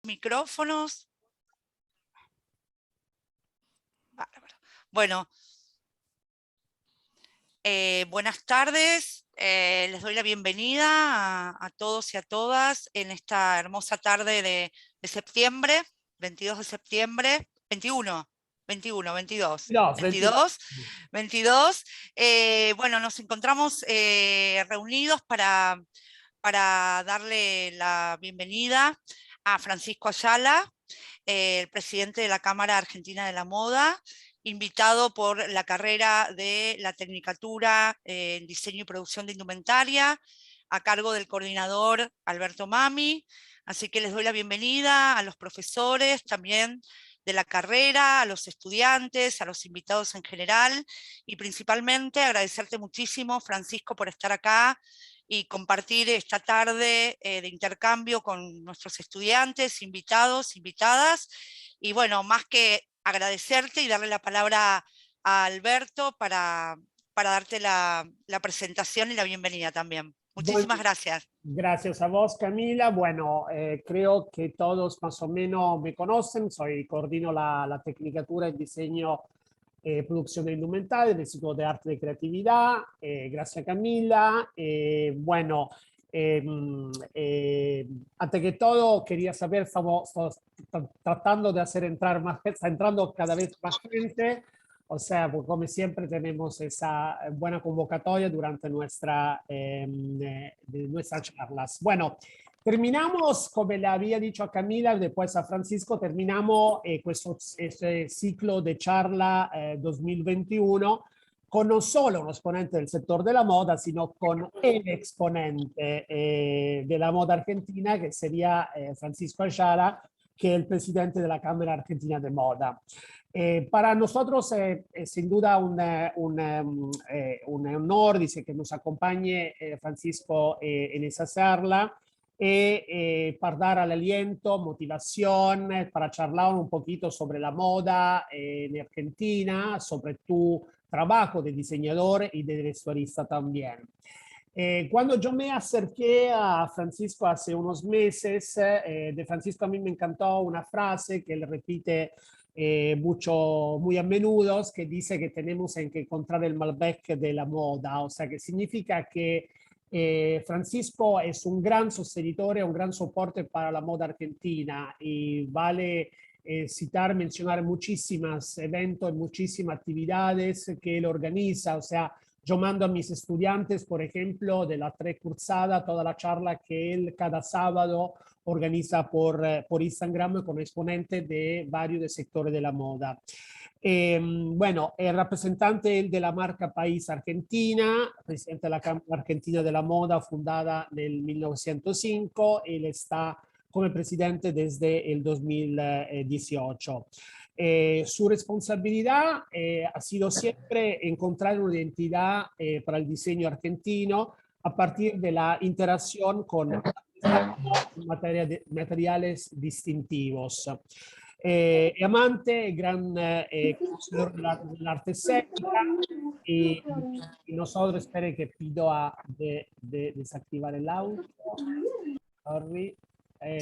Micrófonos. Bárbaro. Bueno, buenas tardes. Les doy la bienvenida a todos y a todas en esta hermosa tarde de septiembre, 22 de septiembre, 21, 21, 22, No, 22, 22. Bueno, nos encontramos reunidos para darle la bienvenida a Francisco Ayala, el presidente de la Cámara Argentina de la Moda, invitado por la carrera de la Tecnicatura en Diseño y Producción de Indumentaria, a cargo del coordinador Alberto Mami. Así que les doy la bienvenida a los profesores también de la carrera, a los estudiantes, a los invitados en general, y principalmente agradecerte muchísimo, Francisco, por estar acá y compartir esta tarde de intercambio con nuestros estudiantes, invitados, invitadas. Y bueno, más que agradecerte y darle la palabra a Alberto para darte la presentación y la bienvenida también. Muchísimas gracias. Gracias a vos, Camila. Bueno, creo que todos más o menos me conocen. Coordino la Tecnicatura en Diseño Producción de Indumentaria del Instituto de Arte y Creatividad. Gracias, Camila. Bueno, antes que todo, quería saber, estamos tratando de hacer entrar más gente, está entrando cada vez más gente. O sea, pues como siempre tenemos esa buena convocatoria durante nuestras charlas. Bueno, terminamos, como le había dicho a Camila, después a Francisco, terminamos este ciclo de charla 2021 con no solo un exponente del sector de la moda, sino con el exponente de la moda argentina, que sería Francisco Ayala, que es el presidente de la Cámara Argentina de Moda. Para nosotros es sin duda un honor, dice, que nos acompañe Francisco en esa charla para dar al aliento, motivación, para charlar un poquito sobre la moda en Argentina, sobre tu trabajo de diseñador y de vestuarista también. Cuando yo me acerqué a Francisco hace unos meses, de Francisco a mí me encantó una frase que él repite muy a menudo, que dice que tenemos que encontrar el Malbec de la moda, o sea, que significa que Francisco es un gran sostenitore, un gran soporte para la moda argentina y vale citar, mencionar muchísimos eventos, muchísimas actividades que él organiza, o sea, yo mando a mis estudiantes, por ejemplo, de la Tre Cursada, toda la charla que él cada sábado organiza por Instagram con exponentes de varios sectores de la moda. Bueno, es representante de la marca País Argentina, presidente de la Cámara Argentina de la Moda, fundada en el 1905. Él está como presidente desde el 2018. Su responsabilidad ha sido siempre encontrar una identidad para el diseño argentino a partir de la interacción con materiales distintivos. Amante, gran conocedor del arte escénica y nosotros, esperen que pido de desactivar el audio. Sorry.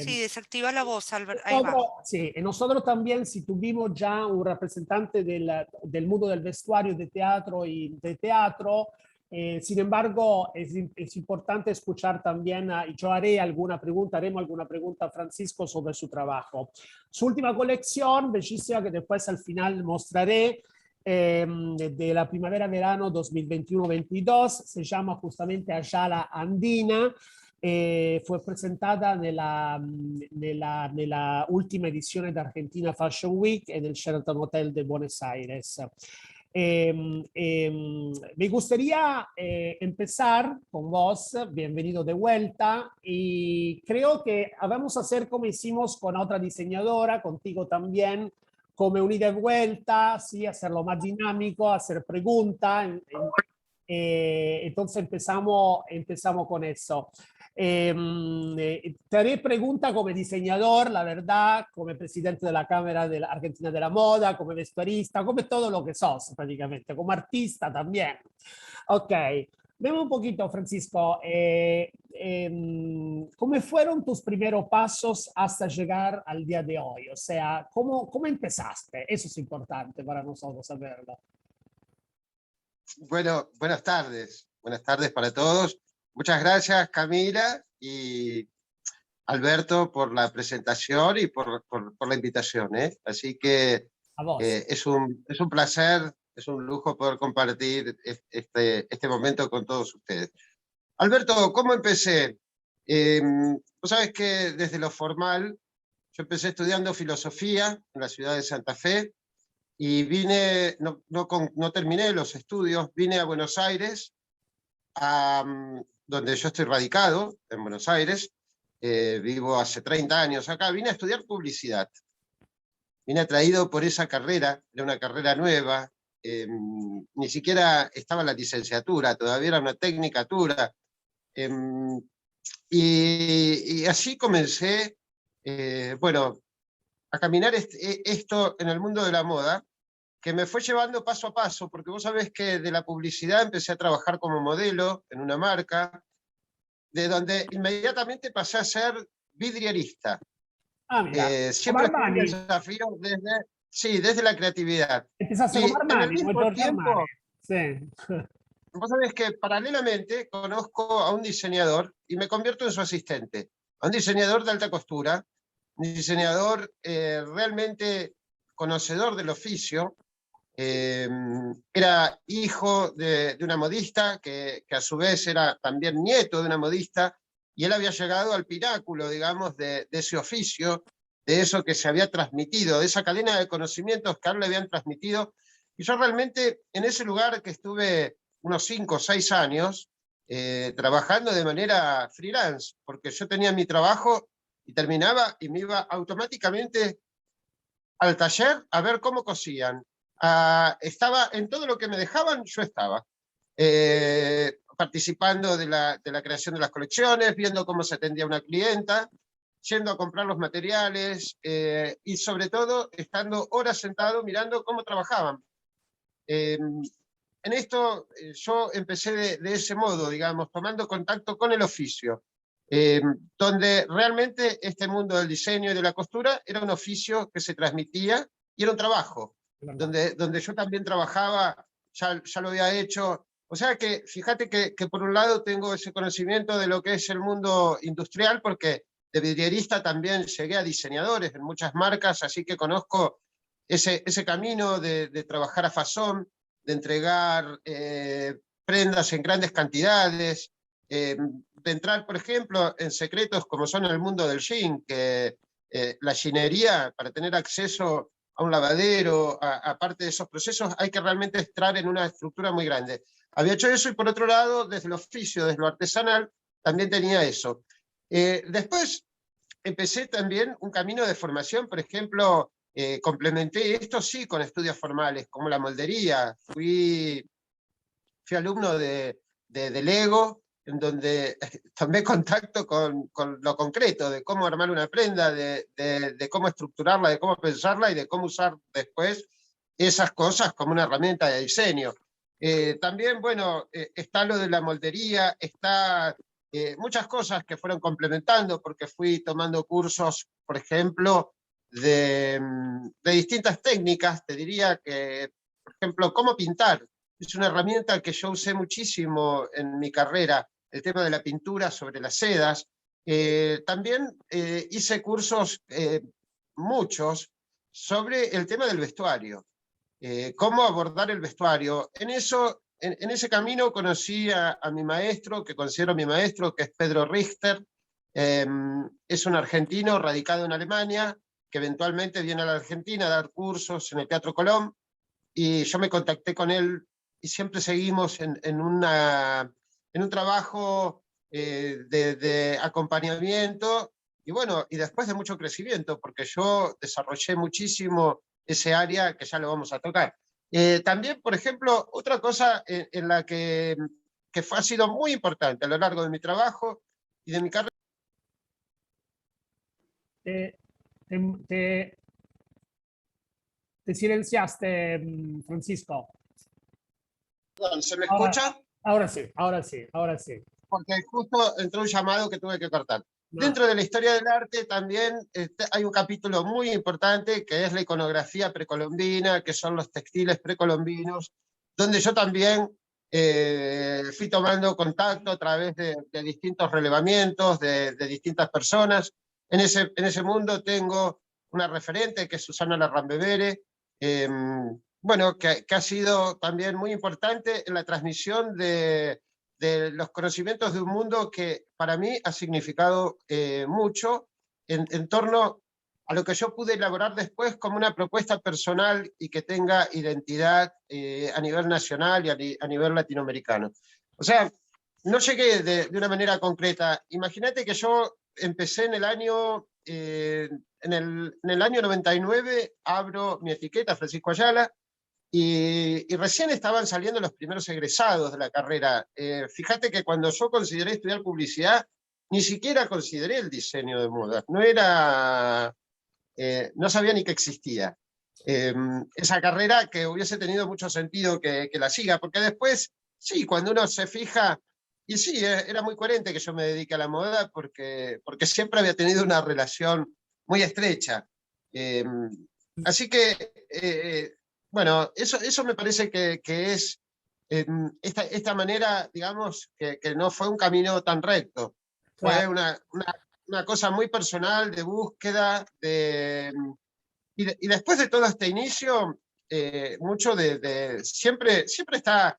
Sí, desactiva la voz, Albert. Ahí va. Nosotros, sí, y nosotros también, si tuvimos ya un representante del mundo del vestuario de teatro y de teatro, sin embargo, es importante escuchar también, y yo haremos alguna pregunta a Francisco sobre su trabajo. Su última colección, bellísima, que después al final mostraré, de la primavera-verano 2021-22, se llama justamente Ayala Andina. Fue presentada nella última edizione de Argentina Fashion Week en el Sheraton Hotel de Buenos Aires. Me gustaría empezar con vos, bienvenido de vuelta, y creo que vamos a hacer como hicimos con otra diseñadora, contigo también, como un ida y vuelta, ¿sí? Hacerlo más dinámico, hacer preguntas. Entonces empezamos con eso. Te haré pregunta como diseñador, la verdad, como presidente de la Cámara de la Argentina de la Moda, como vestuarista, como todo lo que sos prácticamente, como artista también. Ok, Dime un poquito, Francisco, ¿cómo fueron tus primeros pasos hasta llegar al día de hoy? O sea, ¿cómo empezaste? Eso es importante para nosotros saberlo. Bueno, buenas tardes. Buenas tardes para todos. Muchas gracias, Camila y Alberto, por la presentación y por la invitación, ¿eh? Así que A vos. es un placer, es un lujo poder compartir este momento con todos ustedes. Alberto, ¿cómo empecé? Vos sabés que desde lo formal, yo empecé estudiando filosofía en la ciudad de Santa Fe y vine, no terminé los estudios, vine a Buenos Aires, donde yo estoy radicado, en Buenos Aires, vivo hace 30 años acá, vine a estudiar publicidad. Vine atraído por esa carrera, era una carrera nueva, ni siquiera estaba la licenciatura, todavía era una tecnicatura, y así comencé, bueno, a caminar esto en el mundo de la moda, que me fue llevando paso a paso, porque vos sabés que de la publicidad empecé a trabajar como modelo en una marca, de donde inmediatamente pasé a ser vidrierista. Ah, mira, como Siempre fue un Armani. desafío desde la creatividad. Empezaste como Y en el Armani, como mismo Giorgio Armani. tiempo, Sí. vos sabés que paralelamente conozco a un diseñador y me convierto en su asistente, a un diseñador de alta costura, un diseñador realmente conocedor del oficio. Era hijo de una modista que a su vez era también nieto de una modista, y él había llegado al pináculo, digamos, de ese oficio, de eso que se había transmitido, de esa cadena de conocimientos que a él le habían transmitido. Y yo realmente en ese lugar que estuve unos 5 o 6 años, trabajando de manera freelance, porque yo tenía mi trabajo y terminaba y me iba automáticamente al taller a ver cómo cosían. Estaba en todo lo que me dejaban, yo estaba. Participando de la creación de las colecciones, viendo cómo se atendía una clienta, yendo a comprar los materiales y sobre todo estando horas sentado mirando cómo trabajaban. En esto yo empecé de ese modo, digamos, tomando contacto con el oficio, donde realmente este mundo del diseño y de la costura era un oficio que se transmitía y era un trabajo, donde yo también trabajaba, ya lo había hecho. O sea que fíjate que por un lado tengo ese conocimiento de lo que es el mundo industrial, porque de vidrierista también llegué a diseñadores en muchas marcas, así que conozco ese camino de trabajar a fazón, de entregar prendas en grandes cantidades, de entrar, por ejemplo, en secretos como son el mundo del jean, que la ginería, para tener acceso a un lavadero, aparte de esos procesos, hay que realmente entrar en una estructura muy grande. Había hecho eso y por otro lado, desde el oficio, desde lo artesanal, también tenía eso. Después empecé también un camino de formación, por ejemplo, complementé esto sí con estudios formales, como la moldería. Fui alumno de Lego, en donde tomé contacto con lo concreto, de cómo armar una prenda, de cómo estructurarla, de cómo pensarla y de cómo usar después esas cosas como una herramienta de diseño. También, bueno, está lo de la moldería, está muchas cosas que fueron complementando, porque fui tomando cursos, por ejemplo, de distintas técnicas. Te diría que, por ejemplo, cómo pintar. Es una herramienta que yo usé muchísimo en mi carrera, el tema de la pintura sobre las sedas. También hice cursos, muchos, sobre el tema del vestuario, cómo abordar el vestuario. En ese camino conocí a mi maestro, que considero mi maestro, que es Pedro Richter. Es un argentino radicado en Alemania, que eventualmente viene a la Argentina a dar cursos en el Teatro Colón, y yo me contacté con él y siempre seguimos en un trabajo de acompañamiento y bueno, y después de mucho crecimiento, porque yo desarrollé muchísimo ese área que ya lo vamos a tocar. También, por ejemplo, otra cosa en la que ha sido muy importante a lo largo de mi trabajo y de mi carrera. Te, te, te silenciaste, Francisco. ¿Se me Ahora, escucha? Ahora sí, ahora sí, ahora sí. Porque justo entró un llamado que tuve que cortar. No. Dentro de la historia del arte también hay un capítulo muy importante que es la iconografía precolombina, que son los textiles precolombinos, donde yo también fui tomando contacto a través de distintos relevamientos de distintas personas. En ese mundo tengo una referente que es Susana Larrambevere, bueno, que ha sido también muy importante en la transmisión de los conocimientos de un mundo que para mí ha significado mucho en torno a lo que yo pude elaborar después como una propuesta personal y que tenga identidad a nivel nacional y a nivel latinoamericano. O sea, no llegué de una manera concreta. Imagínate que yo empecé en el año, en el año 99, abro mi etiqueta, Francisco Ayala, y recién estaban saliendo los primeros egresados de la carrera. Fíjate que cuando yo consideré estudiar publicidad, ni siquiera consideré el diseño de moda. No sabía ni que existía. Esa carrera que hubiese tenido mucho sentido que la siga, porque después, sí, cuando uno se fija, y sí, era muy coherente que yo me dedique a la moda, porque siempre había tenido una relación muy estrecha. Así que, bueno, eso me parece que es esta manera, digamos, que no fue un camino tan recto. Fue Claro. una cosa muy personal de búsqueda, y después de todo este inicio, mucho siempre está,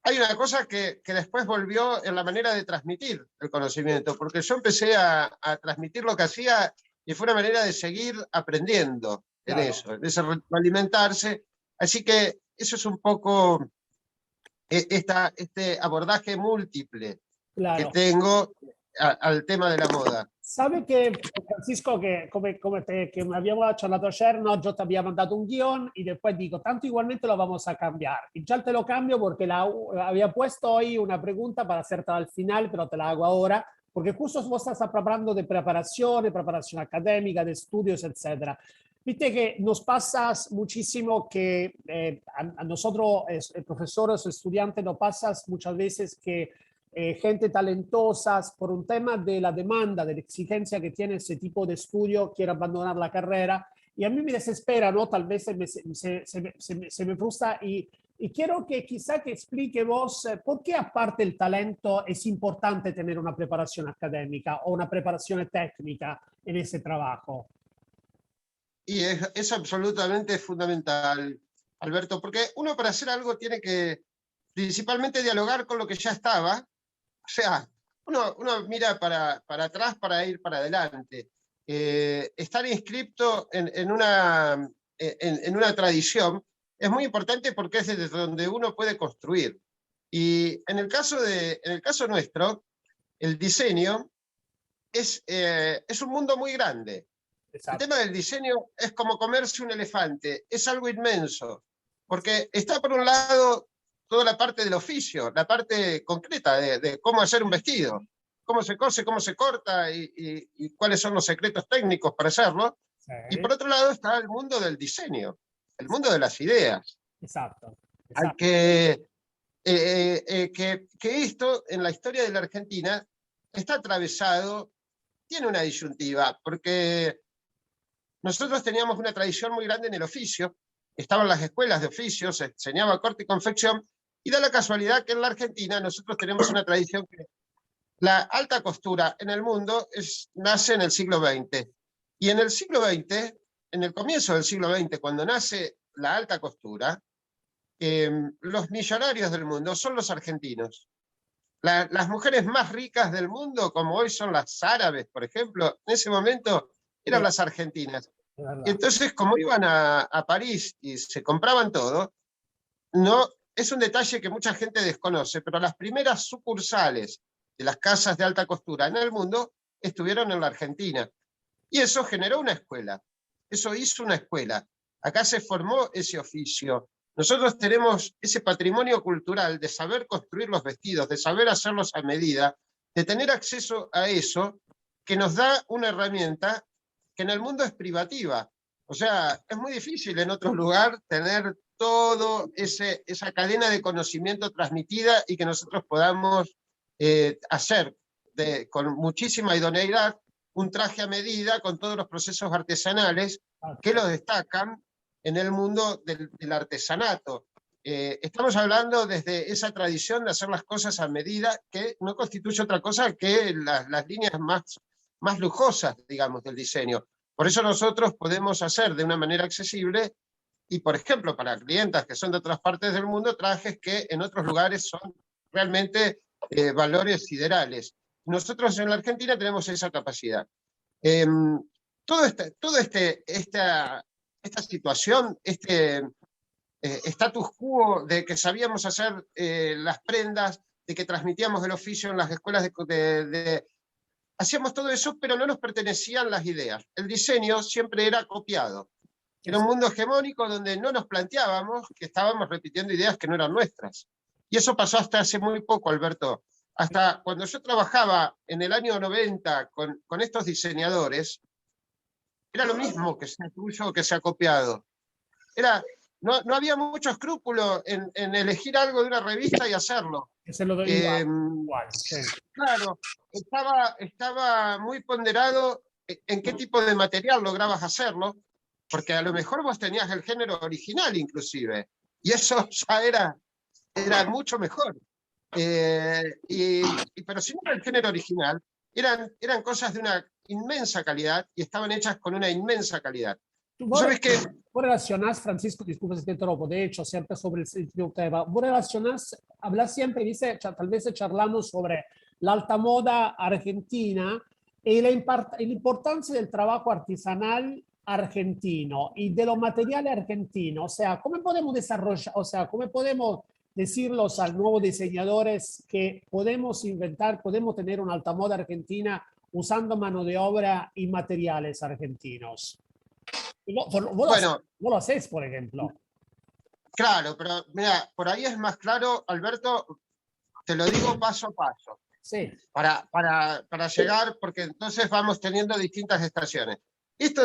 hay una cosa que después volvió en la manera de transmitir el conocimiento, porque yo empecé a transmitir lo que hacía y fue una manera de seguir aprendiendo en Claro. eso, en ese alimentarse. Así que eso es un poco este abordaje múltiple que Claro. tengo al tema de la moda. Sabe che Francisco, che come te, che abbiamo charlato ayer, no, yo te había mandado un guión y después digo, tanto igualmente lo vamos a cambiar. Y ya te lo cambio porque había puesto hoy una pregunta para hacerte al final, pero te la hago ahora, porque justo vos estás hablando de preparación académica, de estudios, etcétera. Viste que nos pasa muchísimo que a nosotros, profesores o estudiantes, nos pasa muchas veces que gente talentosa, por un tema de la demanda, de la exigencia que tiene ese tipo de estudio, quiere abandonar la carrera. Y a mí me desespera, ¿no? Tal vez se me frustra y quiero que quizá que explique vos por qué aparte el talento es importante tener una preparación académica o una preparación técnica en ese trabajo. Y es absolutamente fundamental, Alberto, porque uno para hacer algo tiene que principalmente dialogar con lo que ya estaba. O sea, uno mira para atrás para ir para adelante. Estar inscripto en una tradición es muy importante porque es desde donde uno puede construir. Y en el caso nuestro, el diseño es un mundo muy grande. El Exacto. tema del diseño es como comerse un elefante, es algo inmenso, porque está por un lado toda la parte del oficio, la parte concreta de cómo hacer un vestido, cómo se cose, cómo se corta y cuáles son los secretos técnicos para hacerlo. Sí. Y por otro lado está el mundo del diseño, el mundo de las ideas. Exacto. Hay Exacto. que esto en la historia de la Argentina está atravesado, tiene una disyuntiva, porque nosotros teníamos una tradición muy grande en el oficio, estaban las escuelas de oficios, se enseñaba corte y confección, y da la casualidad que en la Argentina nosotros tenemos una tradición que la alta costura en el mundo nace en el siglo XX. Y en el siglo XX, en el comienzo del siglo XX, cuando nace la alta costura, los millonarios del mundo son los argentinos. Las mujeres más ricas del mundo, como hoy son las árabes, por ejemplo, en ese momento eran las argentinas. Y entonces, como iban a París y se compraban todo, no, es un detalle que mucha gente desconoce, pero las primeras sucursales de las casas de alta costura en el mundo estuvieron en la Argentina. Y eso generó una escuela, eso hizo una escuela. Acá se formó ese oficio. Nosotros tenemos ese patrimonio cultural de saber construir los vestidos, de saber hacerlos a medida, de tener acceso a eso, que nos da una herramienta que en el mundo es privativa. O sea, es muy difícil en otro lugar tener toda esa cadena de conocimiento transmitida y que nosotros podamos hacer con muchísima idoneidad un traje a medida con todos los procesos artesanales que lo destacan en el mundo del artesanato. Estamos hablando desde esa tradición de hacer las cosas a medida, que no constituye otra cosa que las líneas más lujosas, digamos, del diseño. Por eso nosotros podemos hacer de una manera accesible, y por ejemplo, para clientas que son de otras partes del mundo, trajes que en otros lugares son realmente valores siderales. Nosotros en la Argentina tenemos esa capacidad. Esta situación, status quo de que sabíamos hacer las prendas, de que transmitíamos el oficio en las escuelas hacíamos todo eso, pero no nos pertenecían las ideas. El diseño siempre era copiado. Era un mundo hegemónico donde no nos planteábamos que estábamos repitiendo ideas que no eran nuestras. Y eso pasó hasta hace muy poco, Alberto. Hasta cuando yo trabajaba en el año 90 con estos diseñadores, era lo mismo que sea tuyo o que sea copiado. No había mucho escrúpulo en elegir algo de una revista y hacerlo. Se lo doy igual, sí. Claro, estaba muy ponderado en qué tipo de material lograbas hacerlo, porque a lo mejor vos tenías el género original inclusive, y eso ya era mucho mejor. Pero si no era el género original, eran cosas de una inmensa calidad y estaban hechas con una inmensa calidad. ¿Sabes qué? Vos relacionás, Francisco, disculpa si te interrumpo, de hecho, siempre sobre el sitio tema, vos relacionás, hablas siempre, dice, tal vez charlamos sobre la alta moda argentina y la importancia del trabajo artesanal argentino y de los materiales argentinos. O sea, ¿cómo podemos desarrollar, o sea, cómo podemos decirlos a los nuevos diseñadores que podemos inventar, podemos tener una alta moda argentina usando mano de obra y materiales argentinos? Vos lo hacés, por ejemplo. Claro, pero mira, por ahí es más claro, Alberto, te lo digo paso a paso. Sí. Para llegar, porque entonces vamos teniendo distintas estaciones. Esto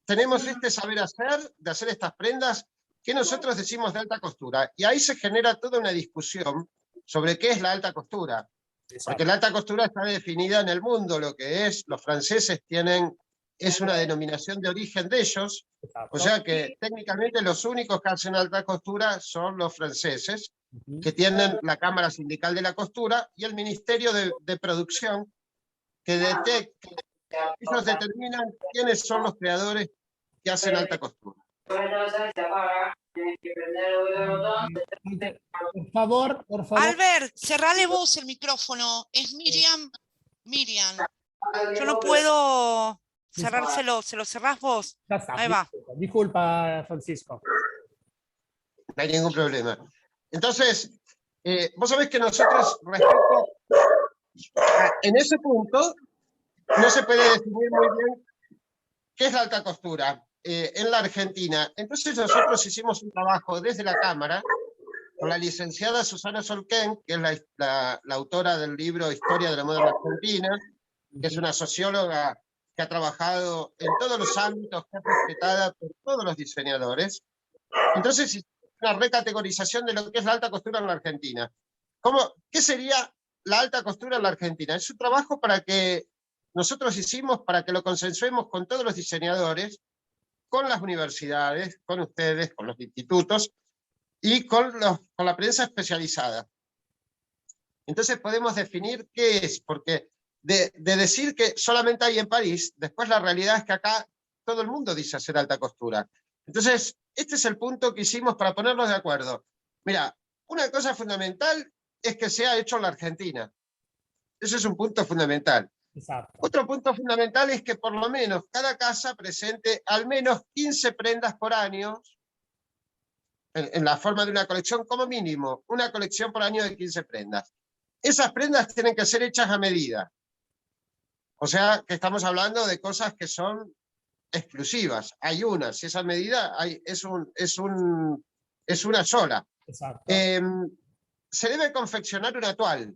tenemos este saber hacer, de hacer estas prendas, que nosotros decimos de alta costura, y ahí se genera toda una discusión sobre qué es la alta costura. Exacto. Porque la alta costura está definida en el mundo, lo que es, los franceses es una denominación de origen de ellos, o sea que técnicamente los únicos que hacen alta costura son los franceses, que tienen la Cámara Sindical de la Costura y el Ministerio de Producción, que ellos determinan quiénes son los creadores que hacen alta costura. Por favor. Albert, cerrale vos el micrófono. Es Miriam. Yo no puedo cerrárselo, se lo cerrás vos. Ahí va. Disculpa, Francisco. No hay ningún problema. Entonces, vos sabés que nosotros, en ese punto, no se puede definir muy bien qué es la alta costura en la Argentina. Entonces nosotros hicimos un trabajo desde la Cámara con la licenciada Susana Solquén, que es la autora del libro Historia de la Moda en Argentina, que es una socióloga que ha trabajado en todos los ámbitos, que es respetada por todos los diseñadores. Entonces, una recategorización de lo que es la alta costura en la Argentina. ¿Qué sería la alta costura en la Argentina? Es un trabajo que nosotros hicimos para que lo consensuemos con todos los diseñadores, con las universidades, con ustedes, con los institutos y con la prensa especializada. Entonces podemos definir qué es, porque de decir que solamente hay en París, después la realidad es que acá todo el mundo dice hacer alta costura. Entonces, este es el punto que hicimos para ponernos de acuerdo. Mira, una cosa fundamental es que se ha hecho en la Argentina. Ese es un punto fundamental. Exacto. Otro punto fundamental es que por lo menos cada casa presente al menos 15 prendas por año en la forma de una colección, como mínimo, una colección por año de 15 prendas. Esas prendas tienen que ser hechas a medida. O sea, que estamos hablando de cosas que son exclusivas. Hay una, si esa medida es una sola. Exacto. Se debe confeccionar una toile.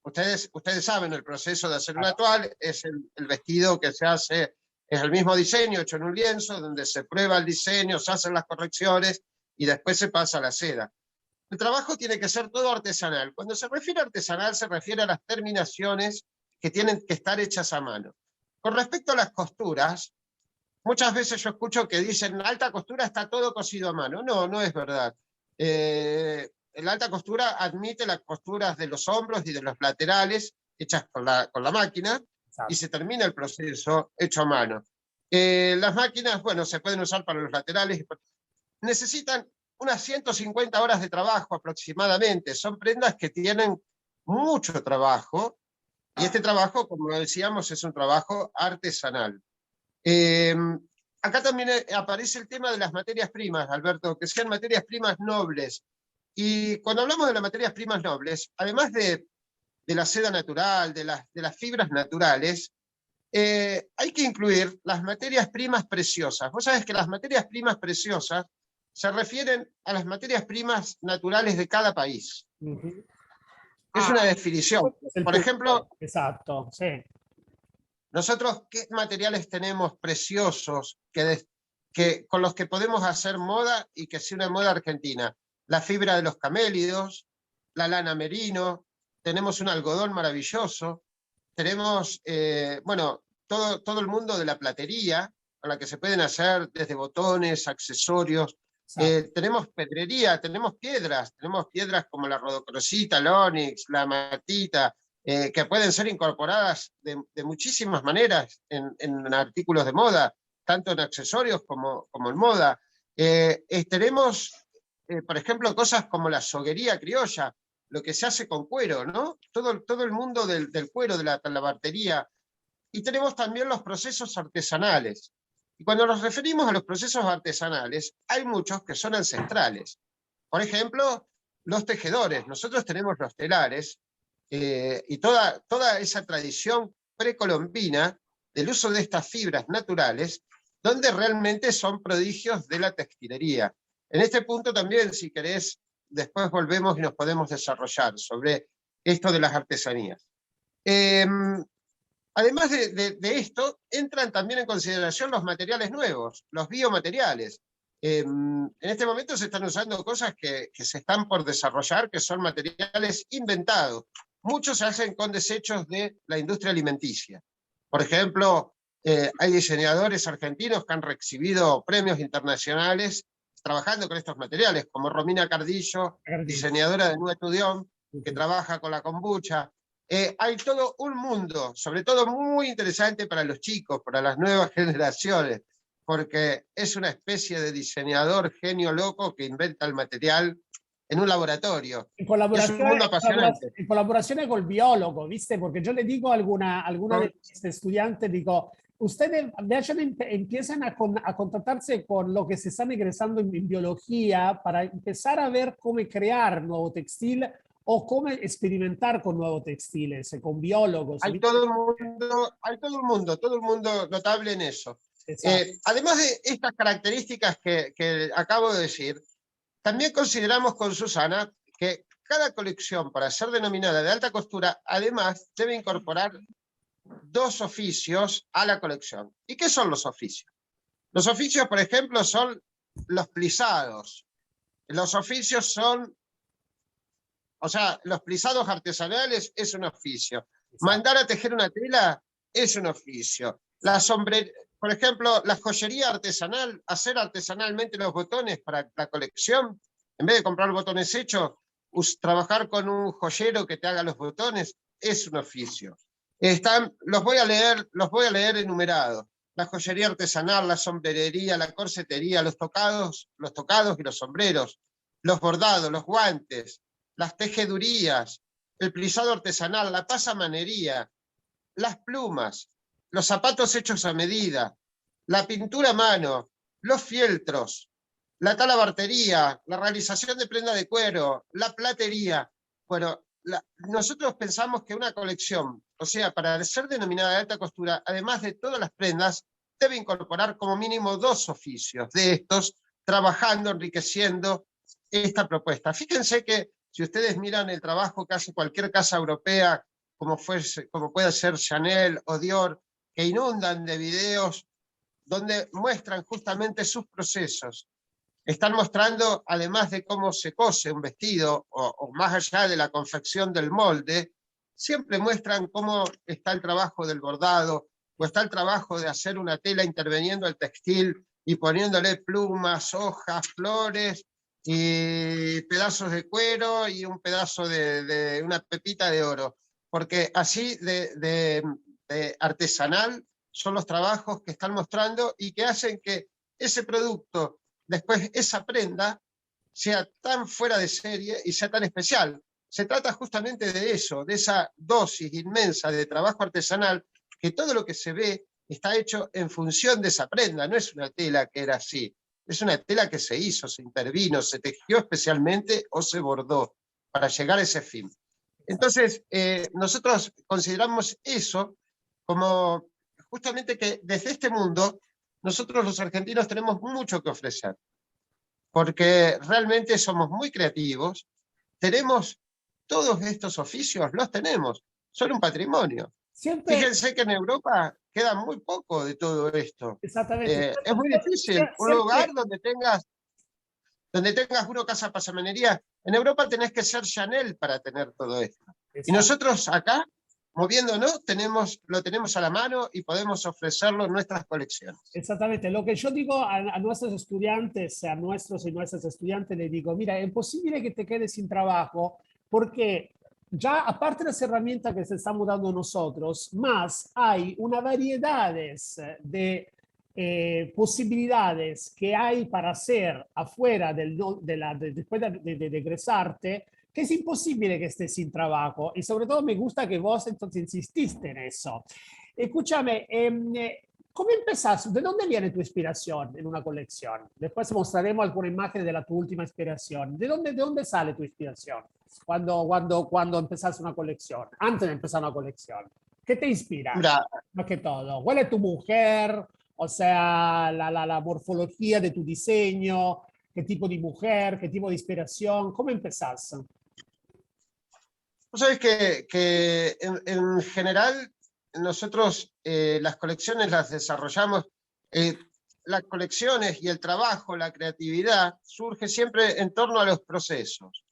Ustedes saben el proceso de hacer una toile, es el vestido que se hace Es el mismo diseño hecho en un lienzo, donde se prueba el diseño, se hacen las correcciones y después se pasa a la seda. El trabajo tiene que ser todo artesanal. Cuando se refiere a artesanal, se refiere a las terminaciones que tienen que estar hechas a mano. Con respecto a las costuras, muchas veces yo escucho que dicen, en alta costura está todo cosido a mano. No, no es verdad. La alta costura admite las costuras de los hombros y de los laterales, hechas con la máquina, y se termina el proceso hecho a mano. Las máquinas, bueno, se pueden usar para los laterales. Necesitan unas 150 horas de trabajo aproximadamente. Son prendas que tienen mucho trabajo, y este trabajo, como decíamos, es un trabajo artesanal. Acá también aparece el tema de las materias primas, Alberto, que sean materias primas nobles. Y cuando hablamos de las materias primas nobles, además de la seda natural, de las fibras naturales, hay que incluir las materias primas preciosas. Vos sabés que las materias primas preciosas se refieren a las materias primas naturales de cada país. Es una definición. Por ejemplo, exacto, sí. Nosotros, ¿qué materiales tenemos preciosos con los que podemos hacer moda y que sea una moda argentina? La fibra de los camélidos, la lana merino, tenemos un algodón maravilloso, tenemos, bueno, todo el mundo de la platería, con la que se pueden hacer desde botones, accesorios. Tenemos pedrería, tenemos piedras como la rodocrosita, el ónix, la amatita, que pueden ser incorporadas de muchísimas maneras en artículos de moda, tanto en accesorios como en moda. Tenemos, por ejemplo, cosas como la soguería criolla, lo que se hace con cuero, ¿no? Todo el mundo del cuero, de la talabartería. Y tenemos también los procesos artesanales. Y cuando nos referimos a los procesos artesanales, hay muchos que son ancestrales. Por ejemplo, los tejedores. Nosotros tenemos los telares, y toda esa tradición precolombina del uso de estas fibras naturales, donde realmente son prodigios de la textilería. En este punto también, si querés, después volvemos y nos podemos desarrollar sobre esto de las artesanías. Además de esto, entran también en consideración los materiales nuevos, los biomateriales. En este momento se están usando cosas que se están por desarrollar, que son materiales inventados. Muchos se hacen con desechos de la industria alimenticia. Por ejemplo, hay diseñadores argentinos que han recibido premios internacionales trabajando con estos materiales, como Romina Cardillo, diseñadora de Nuevo Estudión, que trabaja con la kombucha. Hay todo un mundo, sobre todo muy interesante para los chicos, para las nuevas generaciones, porque es una especie de diseñador genio loco que inventa el material en un laboratorio. In collaborazione, es un mundo apasionante. in collaborazione col biologo, viste? Porque yo le digo a alguna de mis estudiantes, digo, ustedes empiezan a contactarse con lo que se están egresando en biología para empezar a ver cómo crear nuevo textil o cómo experimentar con nuevos textiles, con biólogos. Hay todo el mundo notable en eso. Además de estas características que acabo de decir, también consideramos con Susana que cada colección, para ser denominada de alta costura, además debe incorporar 2 oficios a la colección. ¿Y qué son los oficios? Los oficios, por ejemplo, son los plisados. Los oficios son, o sea, los plisados artesanales es un oficio. Mandar a tejer una tela es un oficio. Por ejemplo, la joyería artesanal, hacer artesanalmente los botones para la colección, en vez de comprar botones hechos, trabajar con un joyero que te haga los botones, es un oficio. Los voy a leer enumerados. La joyería artesanal, la sombrerería, la corsetería, los tocados y los sombreros, los bordados, los guantes, las tejedurías, el plisado artesanal, la pasamanería, las plumas, los zapatos hechos a medida, la pintura a mano, los fieltros, la talabartería, la realización de prenda de cuero, la platería. Bueno, nosotros pensamos que una colección, o sea, para ser denominada de alta costura, además de todas las prendas, debe incorporar como mínimo 2 oficios de estos, trabajando, enriqueciendo esta propuesta. Fíjense que si ustedes miran el trabajo que hace cualquier casa europea, como puede ser Chanel o Dior, que inundan de videos donde muestran justamente sus procesos. Están mostrando, además de cómo se cose un vestido, o más allá de la confección del molde, siempre muestran cómo está el trabajo del bordado, o está el trabajo de hacer una tela interviniendo el textil y poniéndole plumas, hojas, flores, y pedazos de cuero y un pedazo de una pepita de oro. Porque así de artesanal son los trabajos que están mostrando y que hacen que ese producto, después esa prenda, sea tan fuera de serie y sea tan especial. Se trata justamente de eso, de esa dosis inmensa de trabajo artesanal, que todo lo que se ve está hecho en función de esa prenda, no es una tela que era así, es una tela que se hizo, se intervino, se tejió especialmente o se bordó para llegar a ese fin. Entonces, nosotros consideramos eso como justamente que desde este mundo, nosotros los argentinos tenemos mucho que ofrecer, porque realmente somos muy creativos, tenemos todos estos oficios, los tenemos, son un patrimonio. Siempre, Fíjense que en Europa queda muy poco de todo esto. exactamente. Es muy difícil, un lugar Siempre, donde tengas una casa pasamanería. En Europa tenés que ser Chanel para tener todo esto. Y exacto. nosotros acá, moviéndonos, lo tenemos a la mano y podemos ofrecerlo en nuestras colecciones. Exactamente, lo que yo digo a nuestros estudiantes, a nuestros y nuestras estudiantes, les digo, mira, es posible que te quedes sin trabajo porque ya aparte de las herramientas que se estamos dando nosotros, más hay una variedad de posibilidades que hay para hacer afuera después de egresarte, que es imposible que estés sin trabajo. Y sobre todo me gusta que vos entonces insististe en eso. Escúchame, ¿cómo empezás? ¿De dónde viene tu inspiración en una colección? Después mostraremos alguna imagen de tu última inspiración. ¿De dónde sale tu inspiración cuando empezás una colección? Antes de empezar una colección. ¿Qué te inspira? Mira, Más que todo. ¿Cuál es tu mujer? O sea, la morfología de tu diseño. ¿Qué tipo de mujer? ¿Qué tipo de inspiración? ¿Cómo empezás? vos sabés que en general nosotros las colecciones las desarrollamos, las colecciones y el trabajo, la creatividad, surge siempre en torno a los procesos.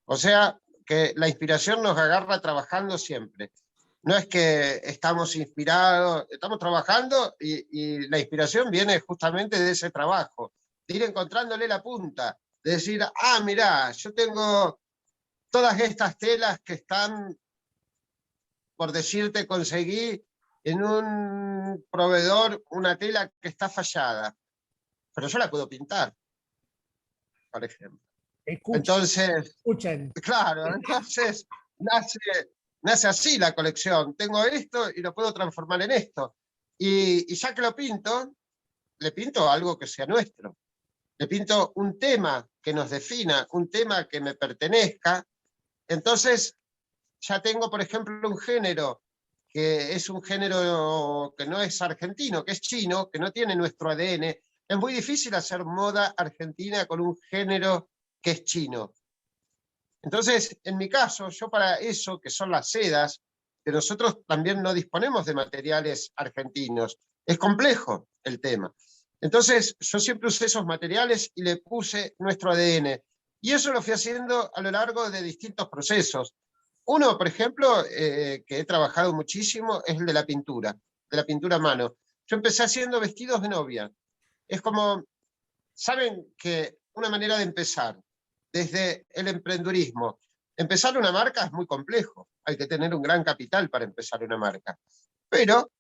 O sea, que la inspiración nos agarra trabajando siempre. No es que estamos inspirados, estamos trabajando y la inspiración viene justamente de ese trabajo, de ir encontrándole la punta, de decir, ah, mirá, yo tengo todas estas telas que están, por decirte, conseguí en un proveedor una tela que está fallada, pero yo la puedo pintar, por ejemplo. Escuchen, Entonces, escuchen. claro, entonces nace así la colección. Tengo esto y lo puedo transformar en esto. Y ya que lo pinto, le pinto algo que sea nuestro. Le pinto un tema que nos defina, un tema que me pertenezca. Entonces, ya tengo, por ejemplo, un género que es un género que no es argentino, que es chino, que no tiene nuestro ADN. Es muy difícil hacer moda argentina con un género que es chino. Entonces, en mi caso, yo para eso, que son las sedas, que nosotros también no disponemos de materiales argentinos, es complejo el tema. Entonces, yo siempre usé esos materiales y le puse nuestro ADN. Y eso lo fui haciendo a lo largo de distintos procesos. Uno, por ejemplo, que he trabajado muchísimo, es el de la pintura a mano. Yo empecé haciendo vestidos de novia. Es como, saben que una manera de empezar desde el emprendurismo. Empezar una marca es muy complejo, hay que tener un gran capital para empezar una marca. Pero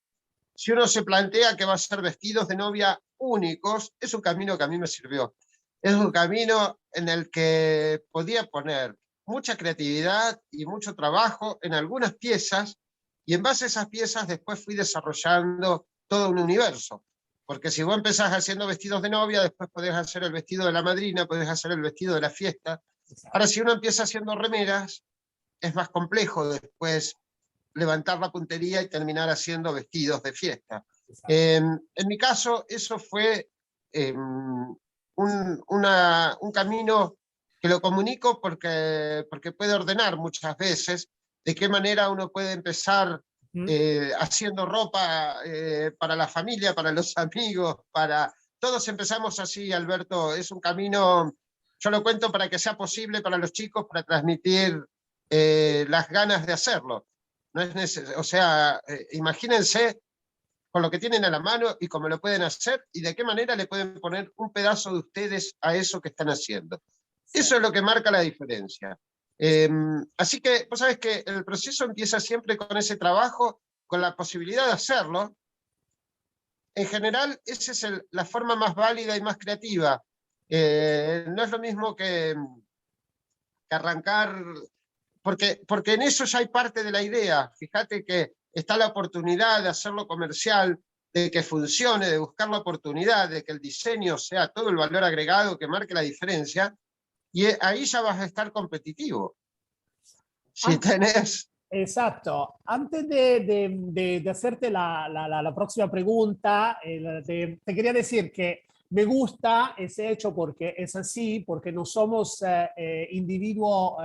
si uno se plantea que va a ser vestidos de novia únicos, es un camino que a mí me sirvió. Es un camino en el que podía poner mucha creatividad y mucho trabajo en algunas piezas, y en base a esas piezas después fui desarrollando todo un universo. Porque si vos empezás haciendo vestidos de novia, después podés hacer el vestido de la madrina, podés hacer el vestido de la fiesta. Ahora, si uno empieza haciendo remeras, es más complejo después levantar la puntería y terminar haciendo vestidos de fiesta. En mi caso, eso fue un camino que lo comunico porque puede ordenar muchas veces de qué manera uno puede empezar haciendo ropa para la familia, para los amigos, para... Todos empezamos así, Alberto, es un camino, yo lo cuento para que sea posible para los chicos, para transmitir las ganas de hacerlo. No es o sea, imagínense con lo que tienen a la mano y cómo lo pueden hacer y de qué manera le pueden poner un pedazo de ustedes a eso que están haciendo. Sí. Eso es lo que marca la diferencia. Así que, vos sabés que el proceso empieza siempre con ese trabajo, con la posibilidad de hacerlo. En general, esa es la forma más válida y más creativa. No es lo mismo que arrancar, porque en eso ya hay parte de la idea. Fíjate que está la oportunidad de hacerlo comercial, de que funcione, de buscar la oportunidad, de que el diseño sea todo el valor agregado que marque la diferencia, y ahí ya vas a estar competitivo. Si tenés... Exacto. Antes de hacerte la próxima pregunta, te quería decir que me gusta ese hecho porque es así, porque no somos individuos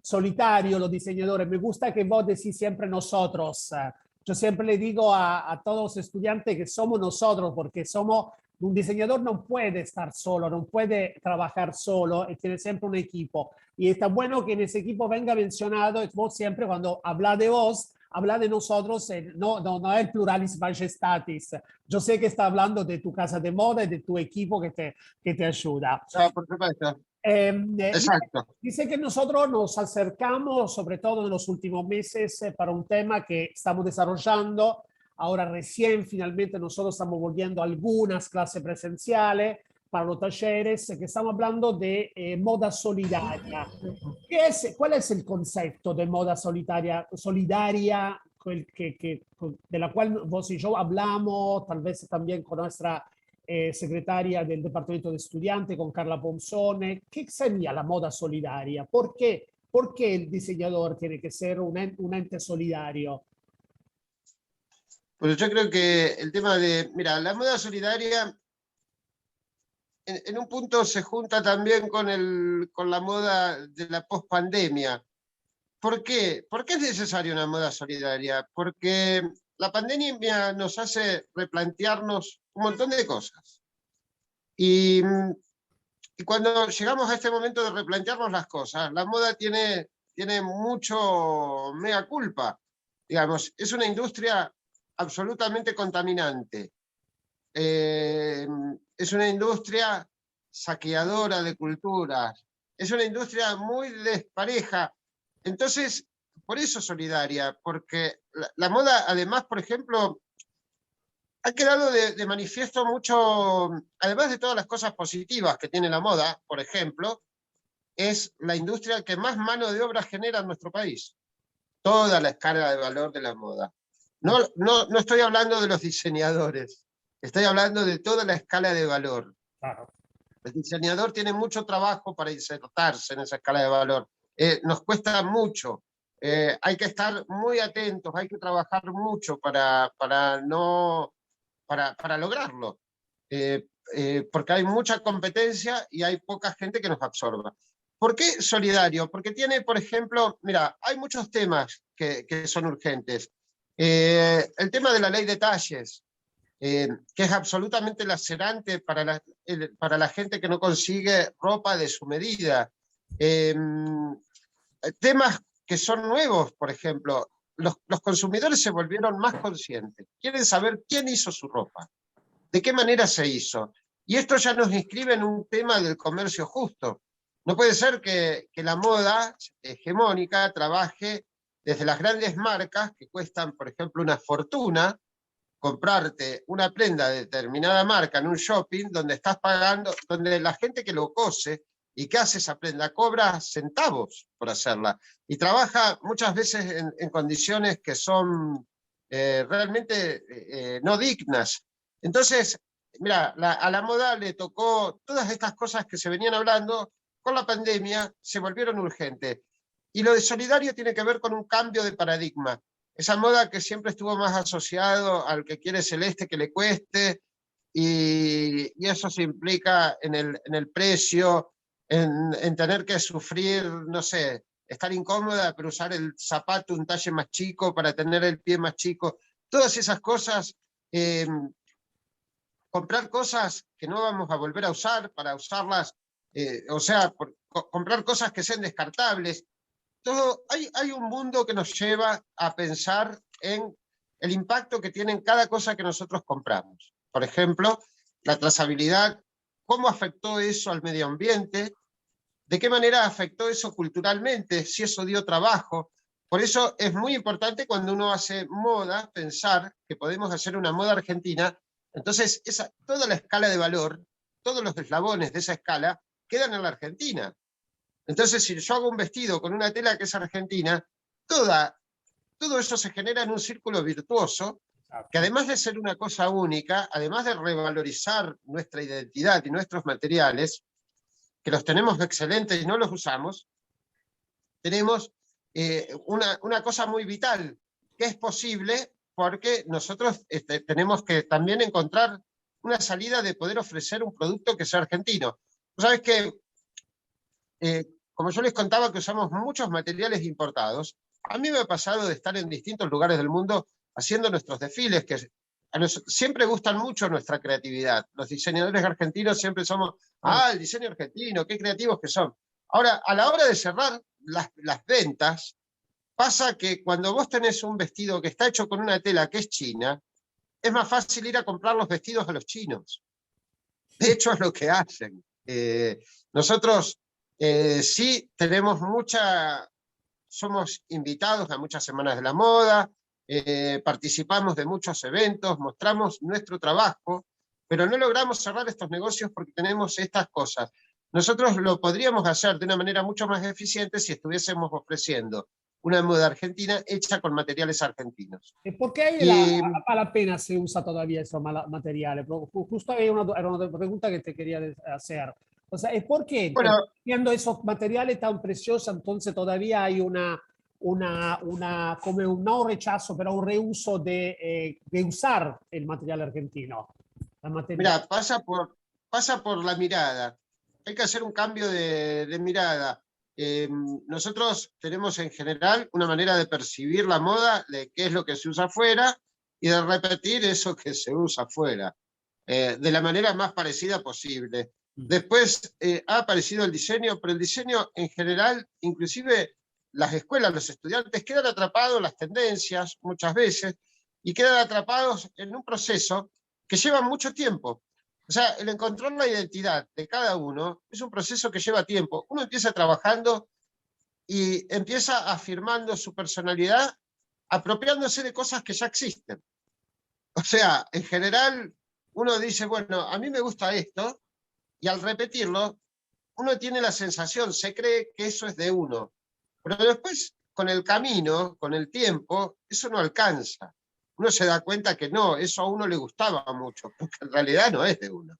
solitarios los diseñadores. Me gusta que vos decís siempre nosotros. Yo siempre le digo a todos los estudiantes que somos nosotros porque somos... Un diseñador no puede estar solo, no puede trabajar solo, tiene siempre un equipo. Y está bueno que en ese equipo venga mencionado, vos siempre cuando habla de vos, habla de nosotros, no es pluralis majestatis. Yo sé que está hablando de tu casa de moda y de tu equipo que te ayuda. No, por supuesto. Exacto. Dice que nosotros nos acercamos, sobre todo en los últimos meses, para un tema que estamos desarrollando. Ahora recién, finalmente, nosotros estamos volviendo a algunas clases presenciales para los talleres, que estamos hablando de moda solidaria. ¿Cuál es el concepto de moda solidaria de la cual vos y yo hablamos, tal vez también con nuestra secretaria del Departamento de Estudiantes, con Carla Ponzone? ¿Qué sería la moda solidaria? ¿Por qué? ¿Por qué el diseñador tiene que ser un ente solidario? Pues yo creo que el tema de, mira, la moda solidaria en un punto se junta también con la moda de la pospandemia. ¿Por qué? ¿Por qué es necesaria una moda solidaria? Porque la pandemia nos hace replantearnos un montón de cosas. Y cuando llegamos a este momento de replantearnos las cosas, la moda tiene mucho mea culpa. Digamos, es una industria absolutamente contaminante. Es una industria saqueadora de culturas. Es una industria muy despareja. Entonces, por eso solidaria, porque la moda, además, por ejemplo, ha quedado de manifiesto mucho, además de todas las cosas positivas que tiene la moda, por ejemplo, es la industria que más mano de obra genera en nuestro país. Toda la escala de valor de la moda. No estoy hablando de los diseñadores, estoy hablando de toda la escala de valor. Claro. El diseñador tiene mucho trabajo para insertarse en esa escala de valor. Nos cuesta mucho. Hay que estar muy atentos, hay que trabajar mucho para lograrlo. Porque hay mucha competencia y hay poca gente que nos absorba. ¿Por qué solidario? Porque tiene, por ejemplo, mira, hay muchos temas que son urgentes. El tema de la ley de talles, que es absolutamente lacerante para la gente que no consigue ropa de su medida. Temas que son nuevos, por ejemplo, los consumidores se volvieron más conscientes, quieren saber quién hizo su ropa, de qué manera se hizo. Y esto ya nos inscribe en un tema del comercio justo. No puede ser que la moda hegemónica trabaje desde las grandes marcas que cuestan, por ejemplo, una fortuna, comprarte una prenda de determinada marca en un shopping donde estás pagando, donde la gente que lo cose y que hace esa prenda cobra centavos por hacerla y trabaja muchas veces en condiciones que son realmente no dignas. Entonces, mira, a la moda le tocó todas estas cosas que se venían hablando, con la pandemia se volvieron urgentes. Y lo de solidario tiene que ver con un cambio de paradigma. Esa moda que siempre estuvo más asociado al que quiere celeste que le cueste, y eso se implica en el precio, en tener que sufrir, no sé, estar incómoda, pero usar el zapato un talle más chico para tener el pie más chico. Todas esas cosas, comprar cosas que no vamos a volver a usar para usarlas, o sea, comprar cosas que sean descartables. Todo, hay un mundo que nos lleva a pensar en el impacto que tiene en cada cosa que nosotros compramos. Por ejemplo, la trazabilidad, cómo afectó eso al medio ambiente, de qué manera afectó eso culturalmente, si eso dio trabajo. Por eso es muy importante cuando uno hace moda, pensar que podemos hacer una moda argentina. Entonces, toda la escala de valor, todos los eslabones de esa escala quedan en la Argentina. Entonces, si yo hago un vestido con una tela que es argentina, todo eso se genera en un círculo virtuoso, que además de ser una cosa única, además de revalorizar nuestra identidad y nuestros materiales, que los tenemos excelentes y no los usamos, tenemos una cosa muy vital, que es posible porque nosotros tenemos que también encontrar una salida de poder ofrecer un producto que sea argentino. ¿Sabes qué? Como yo les contaba que usamos muchos materiales importados, a mí me ha pasado de estar en distintos lugares del mundo haciendo nuestros desfiles, que siempre gustan mucho nuestra creatividad. Los diseñadores argentinos siempre somos, el diseño argentino, qué creativos que son. Ahora, a la hora de cerrar las ventas, pasa que cuando vos tenés un vestido que está hecho con una tela que es china, es más fácil ir a comprar los vestidos a los chinos. De hecho, es lo que hacen. Nosotros sí tenemos somos invitados a muchas semanas de la moda, participamos de muchos eventos, mostramos nuestro trabajo, pero no logramos cerrar estos negocios porque tenemos estas cosas. Nosotros lo podríamos hacer de una manera mucho más eficiente si estuviésemos ofreciendo una moda argentina hecha con materiales argentinos. ¿Por qué a la pena se usa todavía esos materiales? Justo era una pregunta que te quería hacer. O sea, ¿por qué siendo esos materiales tan preciosos, entonces todavía hay como un no rechazo, pero un reuso de usar el material argentino? Mira, pasa por la mirada. Hay que hacer un cambio de mirada. Nosotros tenemos en general una manera de percibir la moda, de qué es lo que se usa afuera, y de repetir eso que se usa afuera, de la manera más parecida posible. Después ha aparecido el diseño, pero el diseño en general, inclusive las escuelas, los estudiantes quedan atrapados en las tendencias muchas veces, y quedan atrapados en un proceso que lleva mucho tiempo. O sea, el encontrar la identidad de cada uno es un proceso que lleva tiempo. Uno empieza trabajando y empieza afirmando su personalidad, apropiándose de cosas que ya existen. O sea, en general, uno dice, bueno, a mí me gusta esto, y al repetirlo, uno tiene la sensación, se cree que eso es de uno. Pero después, con el camino, con el tiempo, eso no alcanza. Uno se da cuenta que no, eso a uno le gustaba mucho, porque en realidad no es de uno.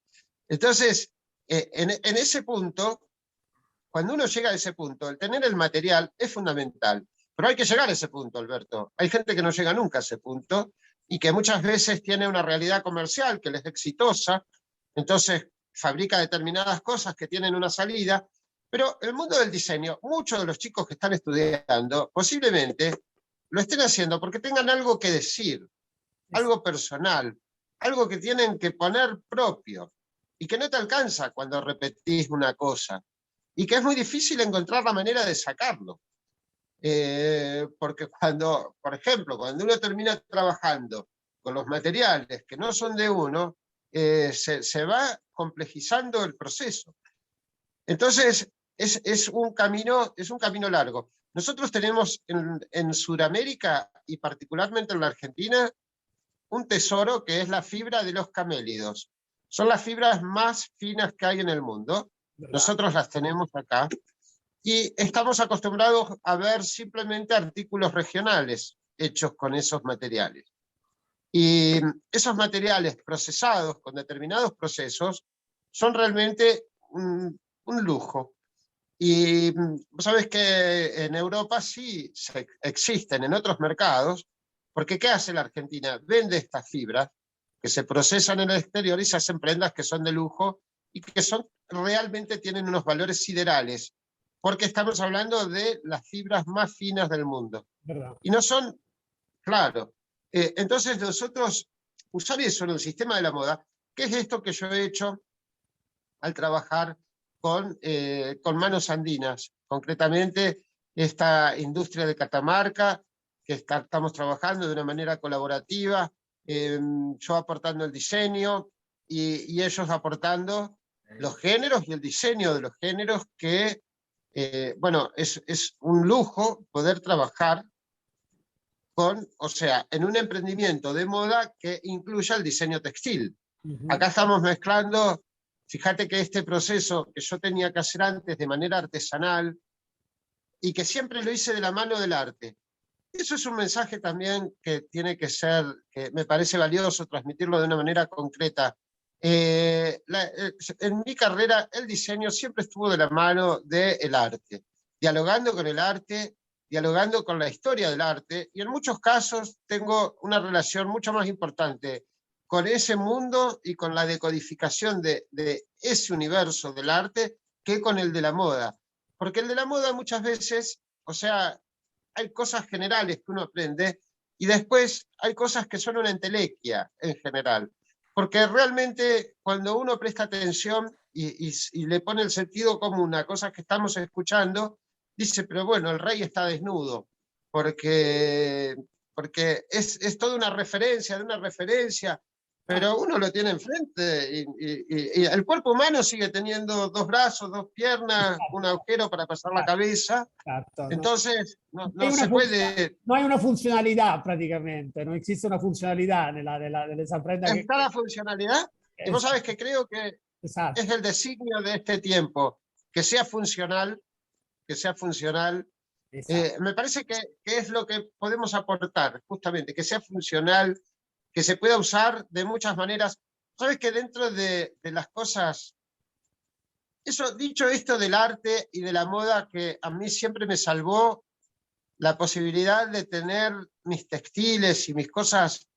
Entonces, en ese punto, cuando uno llega a ese punto, el tener el material es fundamental. Pero hay que llegar a ese punto, Alberto. Hay gente que no llega nunca a ese punto y que muchas veces tiene una realidad comercial que les es exitosa, entonces fabrica determinadas cosas que tienen una salida, pero el mundo del diseño, muchos de los chicos que están estudiando, posiblemente lo estén haciendo porque tengan algo que decir, algo personal, algo que tienen que poner propio, y que no te alcanza cuando repetís una cosa, y que es muy difícil encontrar la manera de sacarlo. Porque cuando, por ejemplo, cuando uno termina trabajando con los materiales que no son de uno, se va complejizando el proceso. Entonces, es un camino largo. Nosotros tenemos en Sudamérica, y particularmente en la Argentina, un tesoro que es la fibra de los camélidos. Son las fibras más finas que hay en el mundo. Nosotros las tenemos acá. Y estamos acostumbrados a ver simplemente artículos regionales hechos con esos materiales. Y esos materiales procesados con determinados procesos son realmente un lujo. Y sabes que en Europa sí existen, en otros mercados, porque ¿qué hace la Argentina? Vende estas fibras que se procesan en el exterior y se hacen prendas que son de lujo y que realmente tienen unos valores siderales, porque estamos hablando de las fibras más finas del mundo. ¿Verdad? Y no son, claro. Entonces nosotros, usar eso en el sistema de la moda, ¿qué es esto que yo he hecho al trabajar con Manos Andinas? Concretamente, esta industria de Catamarca, que estamos trabajando de una manera colaborativa, yo aportando el diseño y ellos aportando los géneros y el diseño de los géneros que, bueno, es un lujo poder trabajar con, o sea, en un emprendimiento de moda que incluya el diseño textil. Acá estamos mezclando, fíjate que este proceso que yo tenía que hacer antes de manera artesanal y que siempre lo hice de la mano del arte. Eso es un mensaje también que tiene que ser, que me parece valioso transmitirlo de una manera concreta. En mi carrera el diseño siempre estuvo de la mano del arte, dialogando con el arte, dialogando con la historia del arte, y en muchos casos tengo una relación mucho más importante con ese mundo y con la decodificación de ese universo del arte que con el de la moda. Porque el de la moda muchas veces, o sea, hay cosas generales que uno aprende y después hay cosas que son una entelequia en general. Porque realmente cuando uno presta atención y le pone el sentido común a cosas que estamos escuchando, dice, pero bueno, el rey está desnudo, porque es toda una referencia, de una referencia, pero uno lo tiene enfrente y el cuerpo humano sigue teniendo 2 brazos, 2 piernas, un agujero para pasar la cabeza. Exacto, Entonces, no hay se puede... no hay una funzionalità praticamente, non esiste una funzionalità nell'esa prenda En cada funcionalidad, y vos sabés que creo que esatto. es el designio de este tiempo, que sea funcional, que sea funcional. Esatto. Me parece que es lo que podemos aportar, justamente, que sea funcional, que se pueda usar de muchas maneras. Sabes que dentro de las cosas, eso, dicho esto del arte y de la moda, que a mí siempre me salvó la posibilidad de tener mis textiles y mis cosas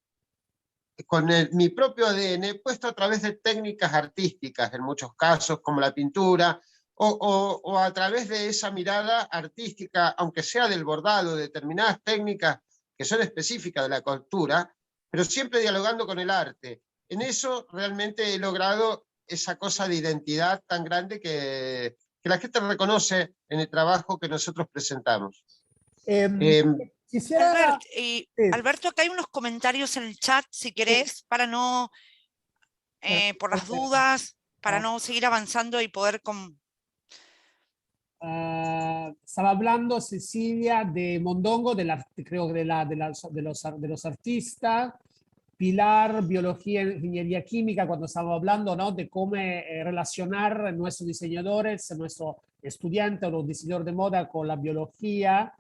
con mi propio ADN puesto a través de técnicas artísticas, en muchos casos, como la pintura, o a través de esa mirada artística, aunque sea del bordado, de determinadas técnicas que son específicas de la cultura, pero siempre dialogando con el arte. En eso realmente he logrado esa cosa de identidad tan grande que la gente reconoce en el trabajo que nosotros presentamos. Quisiera... Alberto, acá hay unos comentarios en el chat, si querés, para no, por las dudas, para no seguir avanzando y poder... Stava hablando Cecilia de Mondongo, creo que de los artistas, Pilar, biología, ingeniería química, cuando estábamos hablando, ¿no?, de cómo relacionar nuestros diseñadores, nuestros estudiantes o los diseñadores de moda con la biología.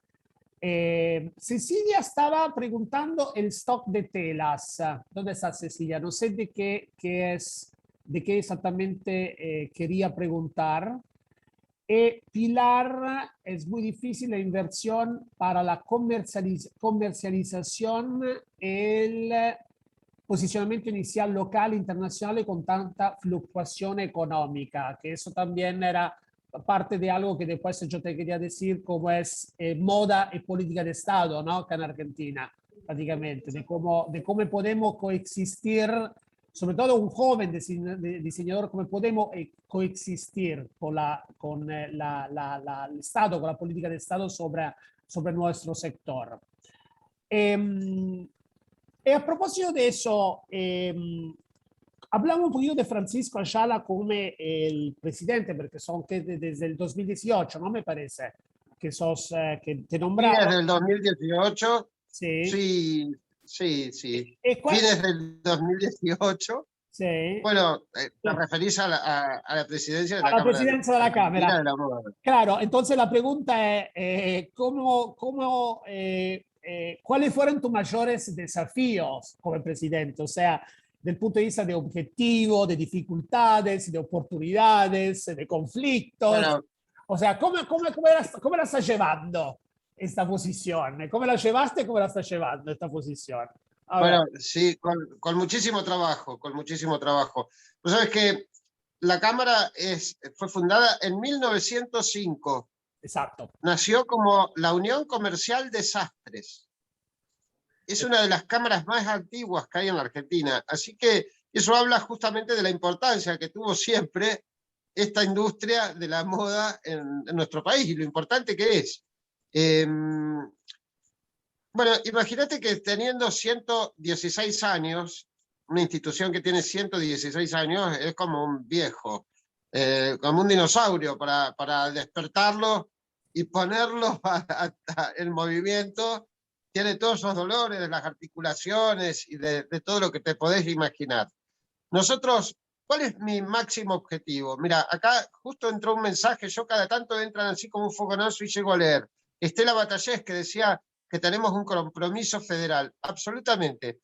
Cecilia estaba preguntando el stock de telas. ¿Dónde está Cecilia? No sé de qué exactamente quería preguntar. Pilar, es muy difícil la inversión para la comercialización, el posicionamiento inicial local e internacional con tanta fluctuación económica, que eso también era parte de algo que después yo te quería decir, como es moda y política de Estado, ¿no?, acá en Argentina, prácticamente, de cómo podemos coexistir, sobre todo un joven diseñador, cómo podemos coexistir con el Estado, con la política de Estado sobre nuestro sector. Y a propósito de eso, hablamos un poquito de Francisco Ayala como el presidente, porque son desde el 2018, ¿no? Me parece que que te nombraron. Sí, desde el 2018. Sí. Sí. Fines del 2018. Sí. Bueno, te referís a la presidencia de la Cámara. A la Cámara presidencia de la Cámara. De la Moda. Claro, entonces la pregunta es, ¿cuáles fueron tus mayores desafíos como presidente? O sea, del punto de vista de objetivos, de dificultades, de oportunidades, de conflictos. Bueno, o sea, ¿cómo la estás llevando esta posición? ¿Cómo la llevaste y cómo la estás llevando esta posición? Bueno, sí, con muchísimo trabajo, con muchísimo trabajo. Tú sabes que la Cámara fue fundada en 1905 Exacto. Nació como la Unión Comercial de Sastres. Es una de las cámaras más antiguas que hay en la Argentina. Así que eso habla justamente de la importancia que tuvo siempre esta industria de la moda en nuestro país y lo importante que es. Bueno, imagínate que teniendo 116 años, una institución que tiene 116 años es como un viejo, como un dinosaurio para despertarlo y ponerlo en movimiento. Tiene todos esos dolores de las articulaciones y de todo lo que te podés imaginar. Nosotros, ¿cuál es mi máximo objetivo? Mira, acá justo entró un mensaje, yo cada tanto entran así como un fogonazo y llego a leer. Estela Batallés, que decía que tenemos un compromiso federal. Absolutamente.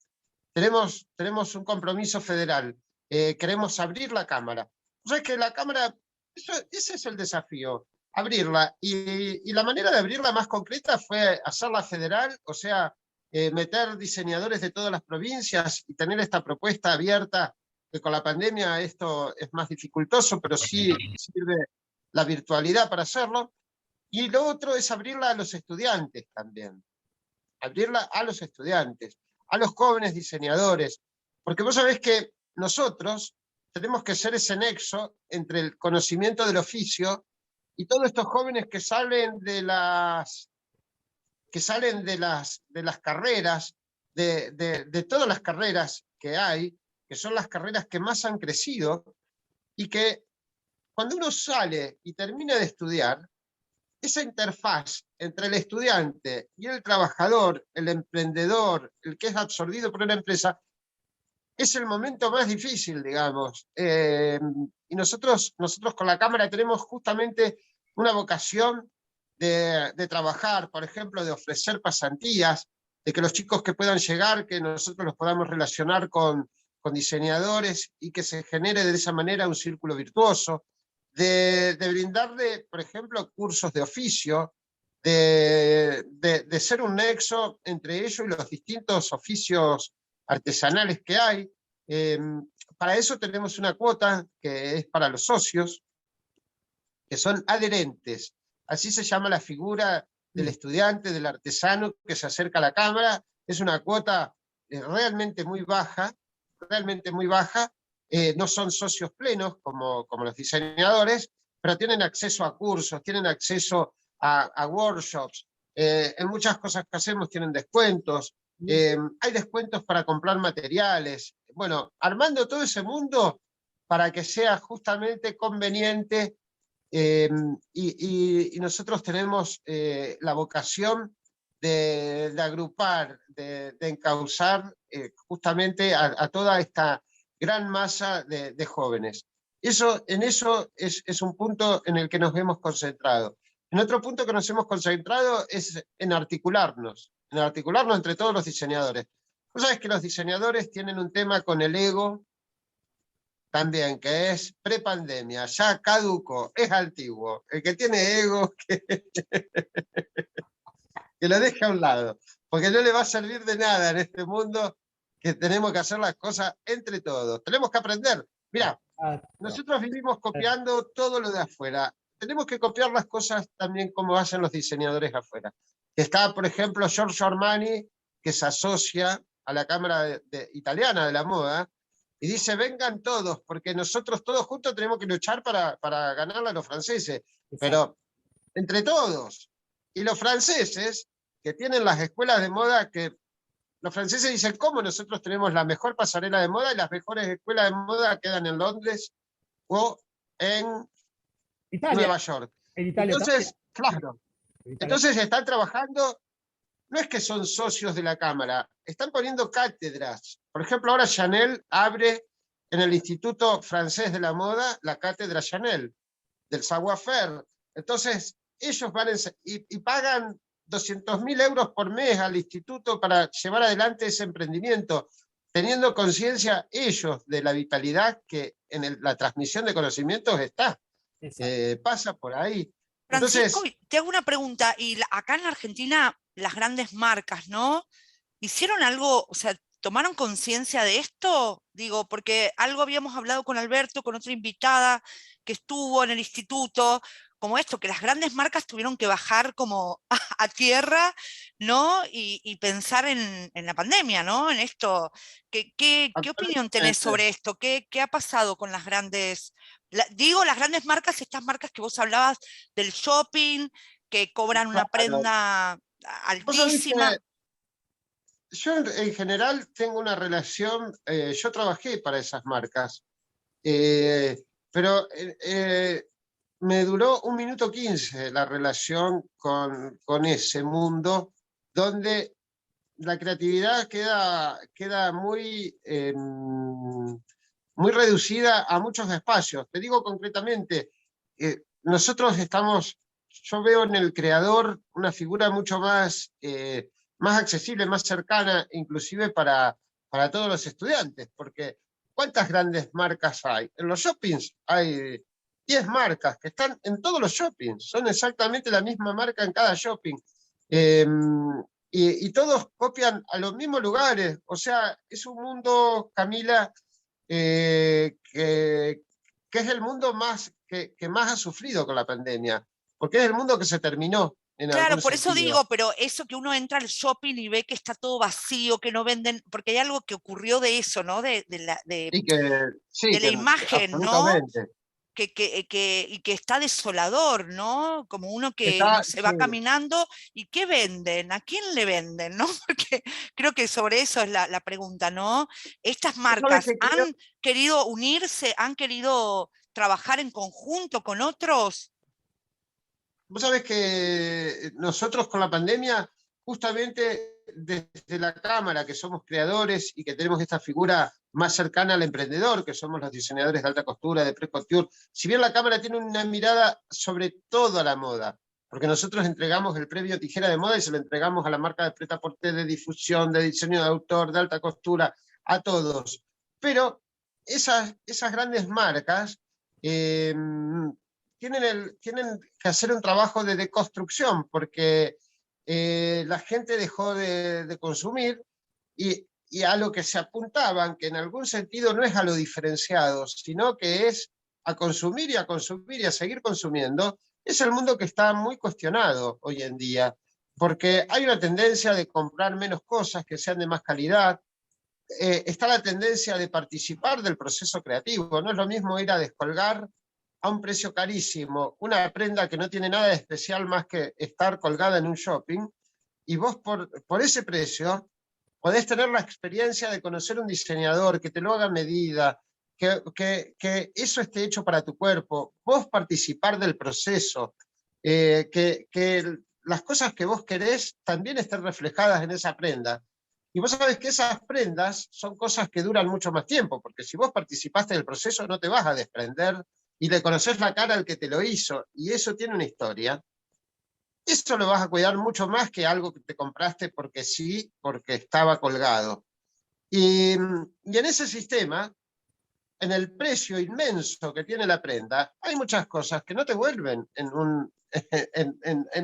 Tenemos un compromiso federal. Queremos abrir la Cámara. O sea, es que la Cámara, ese es el desafío, abrirla. Y la manera de abrirla más concreta fue hacerla federal, o sea, meter diseñadores de todas las provincias y tener esta propuesta abierta, que con la pandemia esto es más dificultoso, pero sí sirve la virtualidad para hacerlo. Y lo otro es abrirla a los estudiantes también. Abrirla a los estudiantes, a los jóvenes diseñadores, porque vos sabés que nosotros tenemos que ser ese nexo entre el conocimiento del oficio y todos estos jóvenes que salen de las carreras, de todas las carreras que hay, que son las carreras que más han crecido, y que cuando uno sale y termina de estudiar, esa interfaz entre el estudiante y el trabajador, el emprendedor, el que es absorbido por una empresa, es el momento más difícil, digamos. Y nosotros con la Cámara tenemos justamente una vocación de trabajar, por ejemplo, de ofrecer pasantías, de que los chicos que puedan llegar, que nosotros los podamos relacionar con diseñadores y que se genere de esa manera un círculo virtuoso, de brindarle, por ejemplo, cursos de oficio, de ser un nexo entre ellos y los distintos oficios artesanales que hay. Para eso tenemos una cuota que es para los socios, que son adherentes. Así se llama la figura del estudiante, del artesano que se acerca a la Cámara. Es una cuota realmente muy baja, realmente muy baja. No son socios plenos como los diseñadores, pero tienen acceso a cursos, tienen acceso a workshops. En muchas cosas que hacemos tienen descuentos. Hay descuentos para comprar materiales. Bueno, armando todo ese mundo para que sea justamente conveniente. Y nosotros tenemos la vocación de agrupar, de encauzar justamente a toda esta gran masa de jóvenes. En eso es un punto en el que nos hemos concentrado. En otro punto que nos hemos concentrado es en articularnos entre todos los diseñadores. Vos sabés que los diseñadores tienen un tema con el ego también, que es prepandemia, ya caduco, es antiguo. El que tiene ego, que lo deje a un lado, porque no le va a servir de nada en este mundo, que tenemos que hacer las cosas entre todos. Tenemos que aprender. Mirá, nosotros vivimos copiando todo lo de afuera. Tenemos que copiar las cosas también como hacen los diseñadores afuera. Está, por ejemplo, Giorgio Armani, que se asocia a la Cámara italiana de la moda, y dice, vengan todos, porque nosotros todos juntos tenemos que luchar para ganarle a los franceses, pero entre todos. Y los franceses, que tienen las escuelas de moda, que los franceses dicen, ¿cómo nosotros tenemos la mejor pasarela de moda y las mejores escuelas de moda quedan en Londres o en Nueva York? En Italia entonces, también. claro, entonces están trabajando, no es que son socios de la Cámara, están poniendo cátedras. Por ejemplo, ahora Chanel abre en el Instituto Francés de la Moda la cátedra Chanel, del savoir-faire. Entonces, ellos van y pagan 200.000 euros por mes al instituto para llevar adelante ese emprendimiento, teniendo conciencia ellos de la vitalidad que en la transmisión de conocimientos está. Pasa por ahí. Francisco, Entonces, te hago una pregunta, y acá en la Argentina las grandes marcas, ¿no? ¿Hicieron algo, o sea, tomaron conciencia de esto? Digo, porque algo habíamos hablado con Alberto, con otra invitada que estuvo en el instituto, como esto, que las grandes marcas tuvieron que bajar como a tierra, ¿no? Y pensar en la pandemia, ¿no? En esto. ¿Qué opinión tenés Actualmente, sobre esto? ¿Qué ha pasado con las grandes, digo las grandes marcas, estas marcas que vos hablabas del shopping, que cobran una claro, prenda vos sabés altísima? que yo en general tengo una relación, yo trabajé para esas marcas, eh, pero me duró 1 minuto 15 la relación con ese mundo donde la creatividad queda muy, muy reducida a muchos espacios. Te digo concretamente, nosotros estamos, yo veo en el creador una figura mucho más, más accesible, más cercana, inclusive para todos los estudiantes, porque ¿cuántas grandes marcas hay? En los shoppings hay 10 marcas que están en todos los shoppings, son exactamente la misma marca en cada shopping. Eh, y todos copian a los mismos lugares, o sea, es un mundo, Camila, que es el mundo más, que más ha sufrido con la pandemia, porque es el mundo que se terminó en Claro, algún por eso sentido. digo, pero eso que uno entra al shopping y ve que está todo vacío, que no venden, porque hay algo que ocurrió de eso, ¿no? Y que, sí, De la que imagen, ¿no? absolutamente. Y que está desolador, ¿no? Como uno que no Está, se sí, va caminando y ¿qué venden? ¿A quién le venden? ¿No? Porque creo que sobre eso es la pregunta, ¿no? Estas vos sabés marcas que creo, han querido unirse, han querido trabajar en conjunto con otros. vos sabés que nosotros con la pandemia, justamente desde la Cámara, que somos creadores y que tenemos esta figura más cercana al emprendedor, que somos los diseñadores de alta costura, de pre-couture, si bien la Cámara tiene una mirada sobre toda la moda, porque nosotros entregamos el premio Tijera de Moda y se lo entregamos a la marca de prêt-à-porter, de difusión, de diseño de autor, de alta costura, a todos. Pero esas grandes marcas eh, tienen que hacer un trabajo de deconstrucción, porque la gente dejó de consumir y a lo que se apuntaban, que en algún sentido no es a lo diferenciado, sino que es a consumir y a consumir y a seguir consumiendo, es el mundo que está muy cuestionado hoy en día, porque hay una tendencia de comprar menos cosas que sean de más calidad, está la tendencia de participar del proceso creativo, no es lo mismo ir a descolgar a un precio carísimo una prenda que no tiene nada de especial más que estar colgada en un shopping, y vos por ese precio podés tener la experiencia de conocer un diseñador, que te lo haga a medida, que eso esté hecho para tu cuerpo, vos participar del proceso, que las cosas que vos querés también estén reflejadas en esa prenda. Y vos sabés que esas prendas son cosas que duran mucho más tiempo, porque si vos participaste del proceso no te vas a desprender y le conoces la cara al que te lo hizo, y eso tiene una historia. Eso lo vas a cuidar mucho más que algo que te compraste porque sí, porque estaba colgado. Y en ese sistema, en el precio inmenso que tiene la prenda, hay muchas cosas que no te vuelven en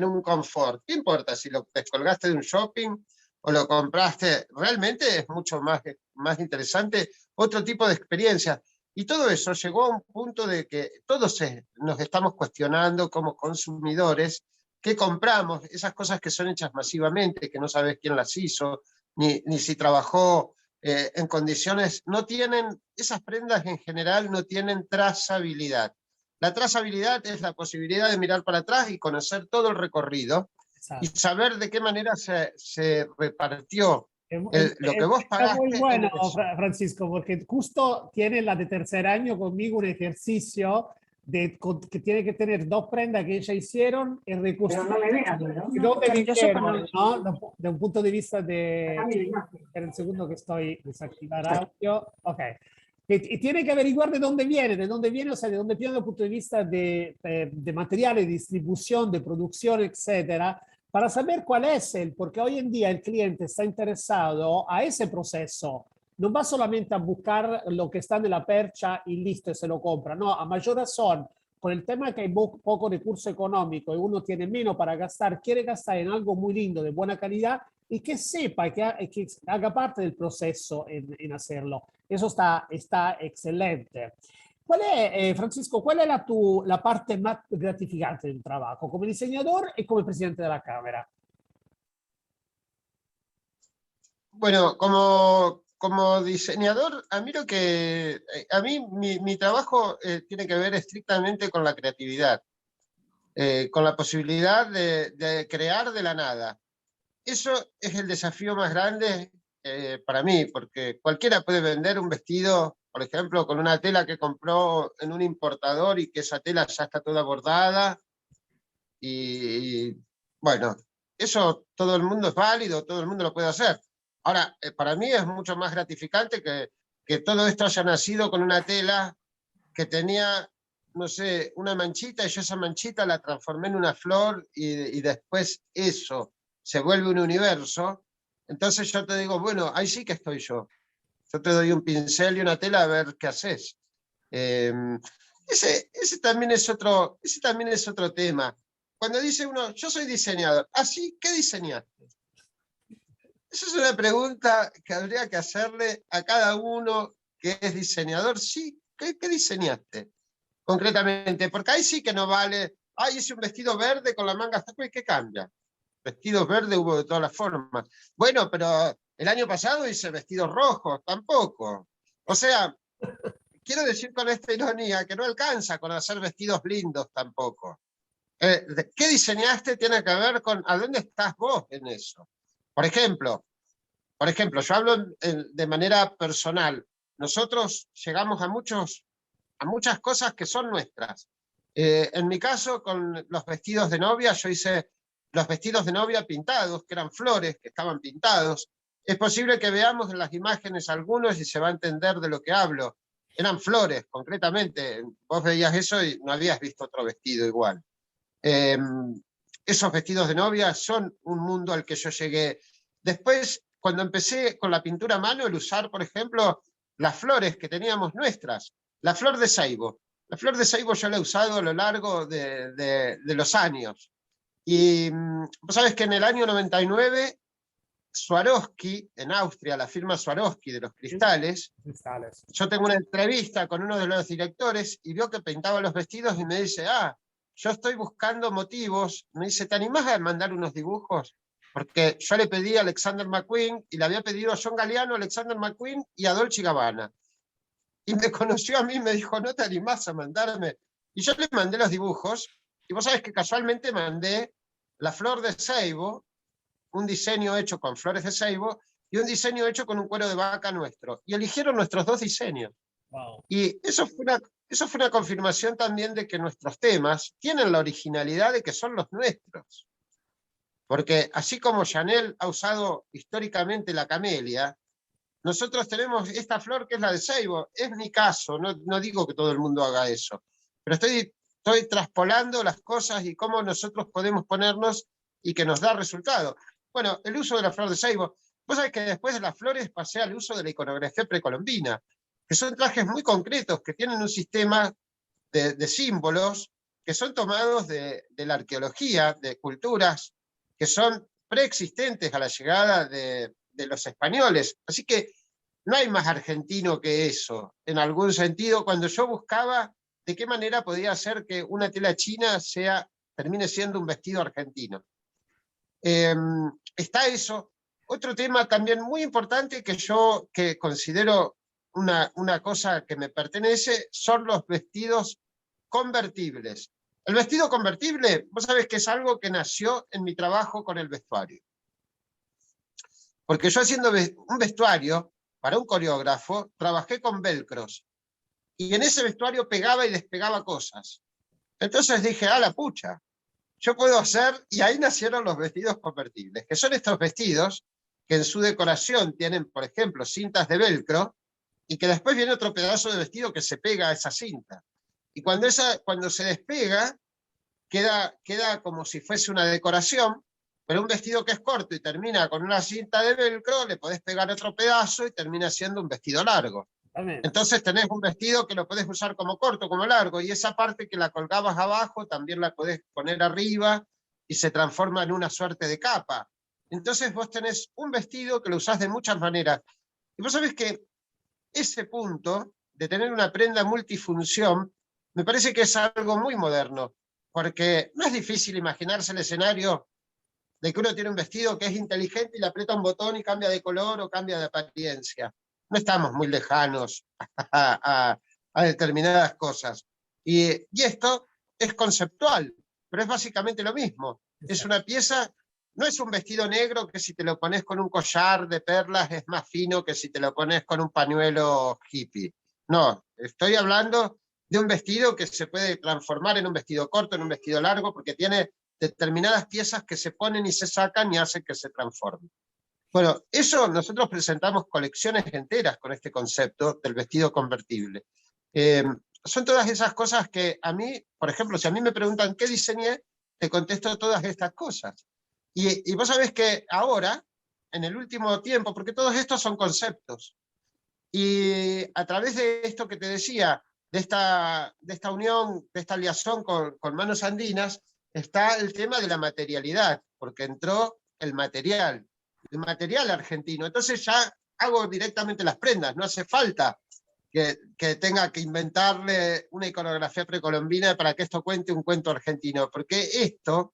un confort. ¿Qué importa si lo descolgaste de un shopping o lo compraste? Realmente es mucho más interesante otro tipo de experiencia. Y todo eso llegó a un punto de que todos nos estamos cuestionando como consumidores qué compramos, esas cosas que son hechas masivamente, que no sabes quién las hizo, ni si trabajó en condiciones, no tienen, esas prendas en general no tienen trazabilidad. La trazabilidad es la posibilidad de mirar para atrás y conocer todo el recorrido y Exacto. saber de qué manera se repartió lo que vos Está muy pagaste en bueno, eso. Francisco, porque justo tiene la de tercer año conmigo un ejercicio que tiene que tener dos prendas que ella hicieron y reconstruir de dónde vinieron, ¿no? De un punto de vista de... Espera un segundo que estoy desactivar audio. Ok. Y tiene que averiguar de dónde viene, o sea, de dónde viene desde el punto de vista de materiales, de distribución, de producción, etcétera, para saber cuál es porque hoy en día el cliente está interesado a ese proceso. No va solamente a buscar lo que está en la percha y listo, y se lo compra. No, a mayor razón, con el tema que hay poco recurso económico y uno tiene menos para gastar, quiere gastar en algo muy lindo, de buena calidad y que sepa que haga parte del proceso en hacerlo. Eso está excelente. Francisco, ¿cuál es la parte más gratificante del trabajo como diseñador y como presidente de la Cámara? Bueno, como diseñador, a mí mi trabajo tiene que ver estrictamente con la creatividad, con la posibilidad de crear de la nada. Eso es el desafío más grande para mí, porque cualquiera puede vender un vestido, por ejemplo, con una tela que compró en un importador y que esa tela ya está toda bordada. Y bueno, eso todo el mundo es válido, todo el mundo lo puede hacer. Ahora, para mí es mucho más gratificante que todo esto haya nacido con una tela que tenía, no sé, una manchita, y yo esa manchita la transformé en una flor y después eso se vuelve un universo. Entonces yo te digo, bueno, ahí sí que estoy yo. Yo te doy un pincel y una tela a ver qué haces. Eh, ese también es otro tema. Cuando dice uno, yo soy diseñador, ¿ah, sí? ¿Qué diseñaste? Esa es una pregunta que habría que hacerle a cada uno que es diseñador. Sí, ¿qué diseñaste concretamente? Porque ahí sí que no vale, hice un vestido verde con la manga, ¿qué cambia? Vestidos verdes hubo de todas las formas. Bueno, pero el año pasado hice vestidos rojos, tampoco. O sea, quiero decir con esta ironía que no alcanza con hacer vestidos lindos tampoco. ¿Qué diseñaste tiene que ver con a dónde estás vos en eso? Por ejemplo, yo hablo de manera personal. Nosotros llegamos a muchas cosas que son nuestras. En mi caso, con los vestidos de novia, yo hice los vestidos de novia pintados, que eran flores, que estaban pintados. Es posible que veamos en las imágenes algunos y se va a entender de lo que hablo. Eran flores, concretamente. Vos veías eso y no habías visto otro vestido igual. Esos vestidos de novia son un mundo al que yo llegué. Después, cuando empecé con la pintura a mano, el usar, por ejemplo, las flores que teníamos nuestras, la flor de ceibo. La flor de ceibo yo la he usado a lo largo de los años. Y vos sabés que en el año 99, Swarovski, en Austria, la firma Swarovski de los cristales, yo tengo una entrevista con uno de los directores y vio que pintaba los vestidos y me dice, yo estoy buscando motivos. Me dice, ¿te animás a mandar unos dibujos? Porque yo le pedí a Alexander McQueen y le había pedido a John Galliano, Alexander McQueen y a Dolce & Gabbana. Y me conoció a mí y me dijo, ¿no te animás a mandarme? Y yo le mandé los dibujos y vos sabés que casualmente mandé la flor de ceibo, un diseño hecho con flores de ceibo y un diseño hecho con un cuero de vaca nuestro. Y eligieron nuestros dos diseños. Wow. Y eso fue una confirmación también de que nuestros temas tienen la originalidad de que son los nuestros. Porque así como Chanel ha usado históricamente la camelia, nosotros tenemos esta flor que es la de ceibo. Es mi caso, no digo que todo el mundo haga eso, pero estoy traspolando las cosas y cómo nosotros podemos ponernos y que nos da resultado. Bueno, el uso de la flor de ceibo. Vos sabés que después de las flores pasé al uso de la iconografía precolombina, que son trajes muy concretos, que tienen un sistema de símbolos que son tomados de la arqueología, de culturas que son preexistentes a la llegada de los españoles. Así que no hay más argentino que eso, en algún sentido, cuando yo buscaba de qué manera podía hacer que una tela china termine siendo un vestido argentino. Está eso. Otro tema también muy importante que considero una cosa que me pertenece son los vestidos convertibles. El vestido convertible, vos sabés que es algo que nació en mi trabajo con el vestuario. Porque yo haciendo un vestuario para un coreógrafo, trabajé con velcros. Y en ese vestuario pegaba y despegaba cosas. Entonces dije, la pucha, yo puedo hacer, y ahí nacieron los vestidos convertibles, que son estos vestidos que en su decoración tienen, por ejemplo, cintas de velcro, y que después viene otro pedazo de vestido que se pega a esa cinta. Y cuando se despega, queda como si fuese una decoración, pero un vestido que es corto y termina con una cinta de velcro, le podés pegar otro pedazo y termina siendo un vestido largo. Entonces tenés un vestido que lo podés usar como corto, como largo, y esa parte que la colgabas abajo también la podés poner arriba y se transforma en una suerte de capa. Entonces vos tenés un vestido que lo usás de muchas maneras. Y vos sabés que ese punto de tener una prenda multifunción, me parece que es algo muy moderno, porque no es difícil imaginarse el escenario de que uno tiene un vestido que es inteligente y le aprieta un botón y cambia de color o cambia de apariencia. No estamos muy lejanos a determinadas cosas. Y esto es conceptual, pero es básicamente lo mismo. Es una pieza, no es un vestido negro que si te lo pones con un collar de perlas es más fino que si te lo pones con un pañuelo hippie. No, estoy hablando de un vestido que se puede transformar en un vestido corto, en un vestido largo, porque tiene determinadas piezas que se ponen y se sacan y hacen que se transformen. Bueno, eso nosotros presentamos colecciones enteras con este concepto del vestido convertible. Son todas esas cosas que a mí, por ejemplo, si a mí me preguntan qué diseñé, te contesto todas estas cosas. Y vos sabés que ahora, en el último tiempo, porque todos estos son conceptos, y a través de esto que te decía, de esta unión, de esta liazón con Manos Andinas, está el tema de la materialidad, porque entró el material argentino. Entonces ya hago directamente las prendas, no hace falta que tenga que inventarle una iconografía precolombina para que esto cuente un cuento argentino, porque esto,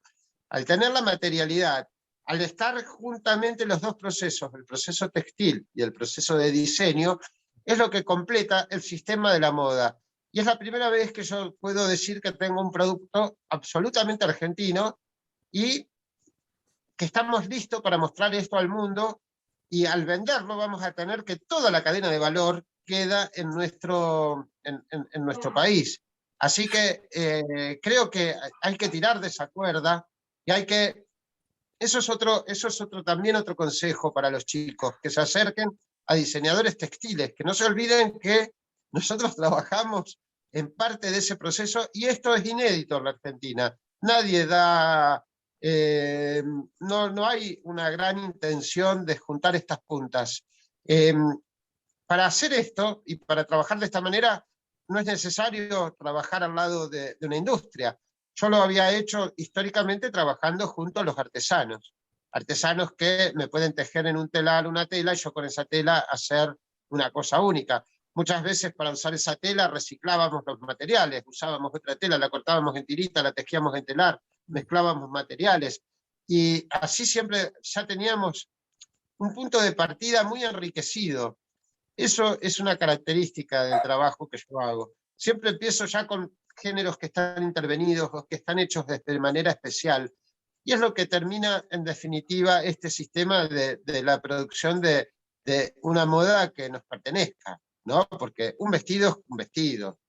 al tener la materialidad, al estar juntamente los dos procesos, el proceso textil y el proceso de diseño, es lo que completa el sistema de la moda. Y es la primera vez que yo puedo decir que tengo un producto absolutamente argentino y que estamos listos para mostrar esto al mundo, y al venderlo vamos a tener que toda la cadena de valor queda en nuestro país. Así que creo que hay que tirar de esa cuerda y hay que... Eso es también otro consejo para los chicos, que se acerquen a diseñadores textiles, que no se olviden que nosotros trabajamos en parte de ese proceso, y esto es inédito en la Argentina. Nadie da... no hay una gran intención de juntar estas puntas. Para hacer esto y para trabajar de esta manera, no es necesario trabajar al lado de una industria. Yo lo había hecho históricamente trabajando junto a los artesanos que me pueden tejer en un telar una tela y yo con esa tela hacer una cosa única. Muchas veces para usar esa tela reciclábamos los materiales, usábamos otra tela, la cortábamos en tirita, la tejíamos en telar, mezclábamos materiales, y así siempre ya teníamos un punto de partida muy enriquecido. Eso es una característica del trabajo que yo hago. Siempre empiezo ya con géneros que están intervenidos o que están hechos de manera especial, y es lo que termina en definitiva este sistema de la producción de una moda que nos pertenezca, ¿no? Porque un vestido es un vestido.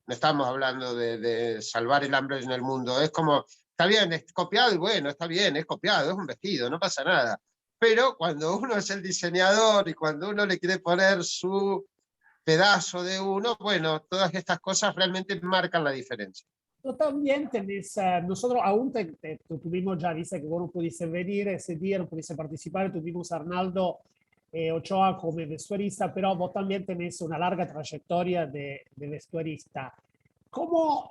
No estamos hablando de salvar el hambre en el mundo. Es como, está bien, es copiado y bueno, está bien, es copiado, es un vestido, no pasa nada. Pero cuando uno es el diseñador y cuando uno le quiere poner su pedazo de uno, bueno, todas estas cosas realmente marcan la diferencia. Tú también tenés, nosotros aún tuvimos ya, dice que vos no pudiste venir ese día, no pudiste participar, tuvimos a Arnaldo Ochoa como vestuarista, pero vos también tenés una larga trayectoria de vestuarista. ¿Cómo,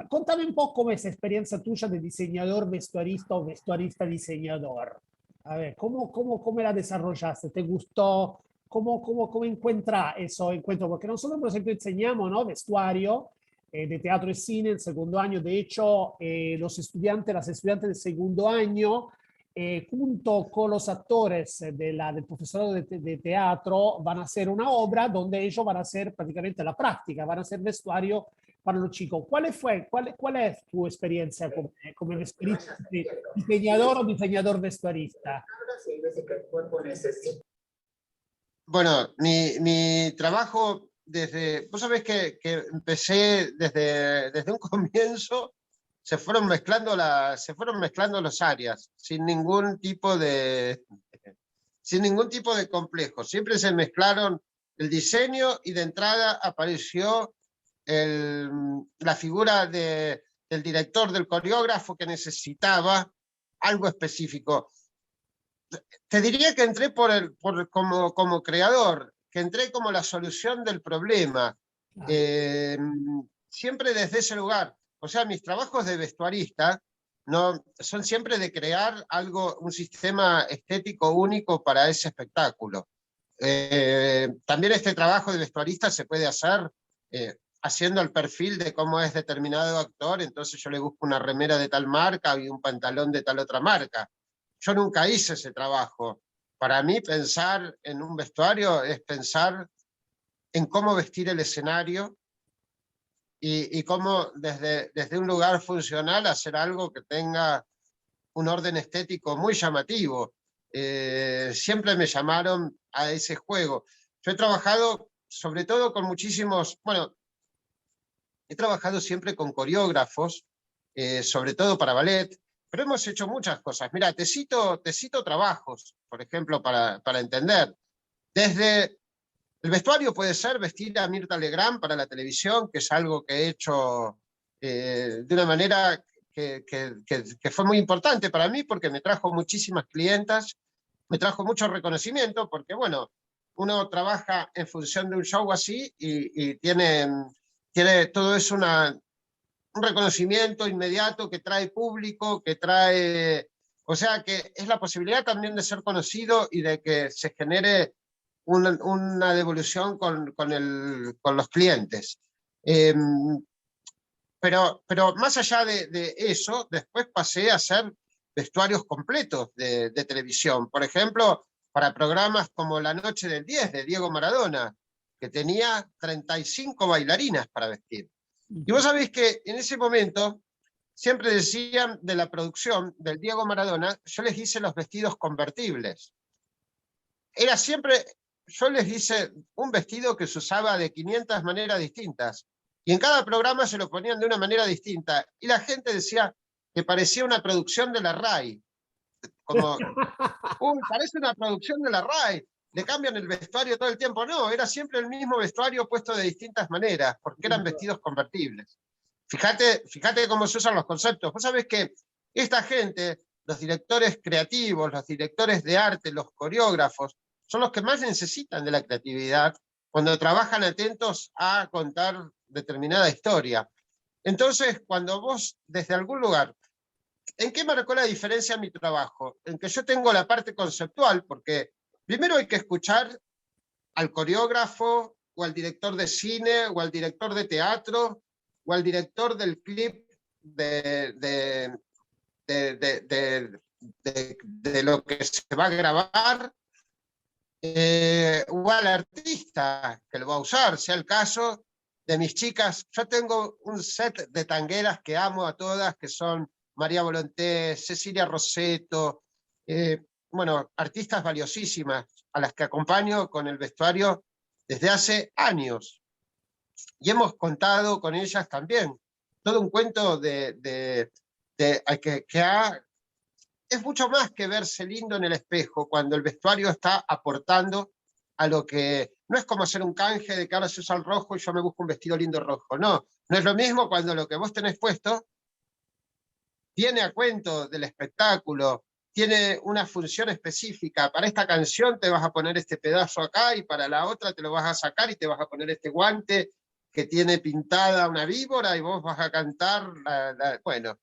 contame un poco cómo es la experiencia tuya de diseñador vestuarista o vestuarista diseñador? A ver, ¿cómo la desarrollaste? ¿Te gustó? ¿Cómo encuentra eso encuentro? Porque nosotros, por ejemplo, enseñamos, ¿no?, vestuario de teatro y cine en segundo año. De hecho, las estudiantes de segundo año, junto con los actores del profesorado de teatro, van a hacer una obra donde ellos van a hacer prácticamente la práctica, van a hacer vestuario para los chicos. ¿Cuál es tu experiencia como diseñador o diseñador vestuarista? Bueno, mi trabajo vos sabés que empecé desde un comienzo, se fueron mezclando las áreas, sin ningún tipo de complejo. Siempre se mezclaron el diseño y de entrada apareció la figura del director, del coreógrafo, que necesitaba algo específico. Te diría que entré como creador, que entré como la solución del problema, siempre desde ese lugar. O sea, mis trabajos de vestuarista son siempre de crear un sistema estético único para ese espectáculo. También este trabajo de vestuarista se puede hacer haciendo el perfil de cómo es determinado actor, entonces yo le busco una remera de tal marca y un pantalón de tal otra marca. Yo nunca hice ese trabajo. Para mí pensar en un vestuario es pensar en cómo vestir el escenario y cómo desde un lugar funcional hacer algo que tenga un orden estético muy llamativo. Siempre me llamaron a ese juego. Yo he trabajado sobre todo con muchísimos, bueno, he trabajado siempre con coreógrafos, sobre todo para ballet, pero hemos hecho muchas cosas. Mira, te cito trabajos, por ejemplo, para entender. Desde el vestuario puede ser vestir a Mirta Legrand para la televisión, que es algo que he hecho de una manera que fue muy importante para mí, porque me trajo muchísimas clientas, me trajo mucho reconocimiento, porque bueno, uno trabaja en función de un show así y tiene todo eso un reconocimiento inmediato que trae público, que trae... O sea que es la posibilidad también de ser conocido y de que se genere una devolución con los clientes. Pero más allá de eso, después pasé a hacer vestuarios completos de televisión. Por ejemplo, para programas como La Noche del 10 de Diego Maradona, que tenía 35 bailarinas para vestir. Y vos sabés que en ese momento siempre decían de la producción del Diego Maradona, yo les hice los vestidos convertibles. Era siempre, yo les hice un vestido que se usaba de 500 maneras distintas. Y en cada programa se lo ponían de una manera distinta. Y la gente decía que parecía una producción de la RAI. Como, parece una producción de la RAI. Le cambian el vestuario todo el tiempo. No, era siempre el mismo vestuario puesto de distintas maneras, porque eran vestidos convertibles. Fíjate cómo se usan los conceptos. Vos sabés que esta gente, los directores creativos, los directores de arte, los coreógrafos, son los que más necesitan de la creatividad cuando trabajan atentos a contar determinada historia. Entonces, cuando vos, desde algún lugar, ¿en qué marcó la diferencia mi trabajo? En que yo tengo la parte conceptual, porque primero hay que escuchar al coreógrafo, o al director de cine, o al director de teatro, o al director del clip de lo que se va a grabar, o al artista que lo va a usar, sea el caso de mis chicas. Yo tengo un set de tangueras que amo a todas, que son María Volonté, Cecilia Rosetto, bueno, artistas valiosísimas a las que acompaño con el vestuario desde hace años. Y hemos contado con ellas también todo un cuento es mucho más que verse lindo en el espejo cuando el vestuario está aportando a lo que... No es como hacer un canje de que ahora se usa el rojo y yo me busco un vestido lindo rojo. No, no es lo mismo cuando lo que vos tenés puesto viene a cuento del espectáculo, tiene una función específica. Para esta canción te vas a poner este pedazo acá y para la otra te lo vas a sacar y te vas a poner este guante que tiene pintada una víbora y vos vas a cantar... Bueno,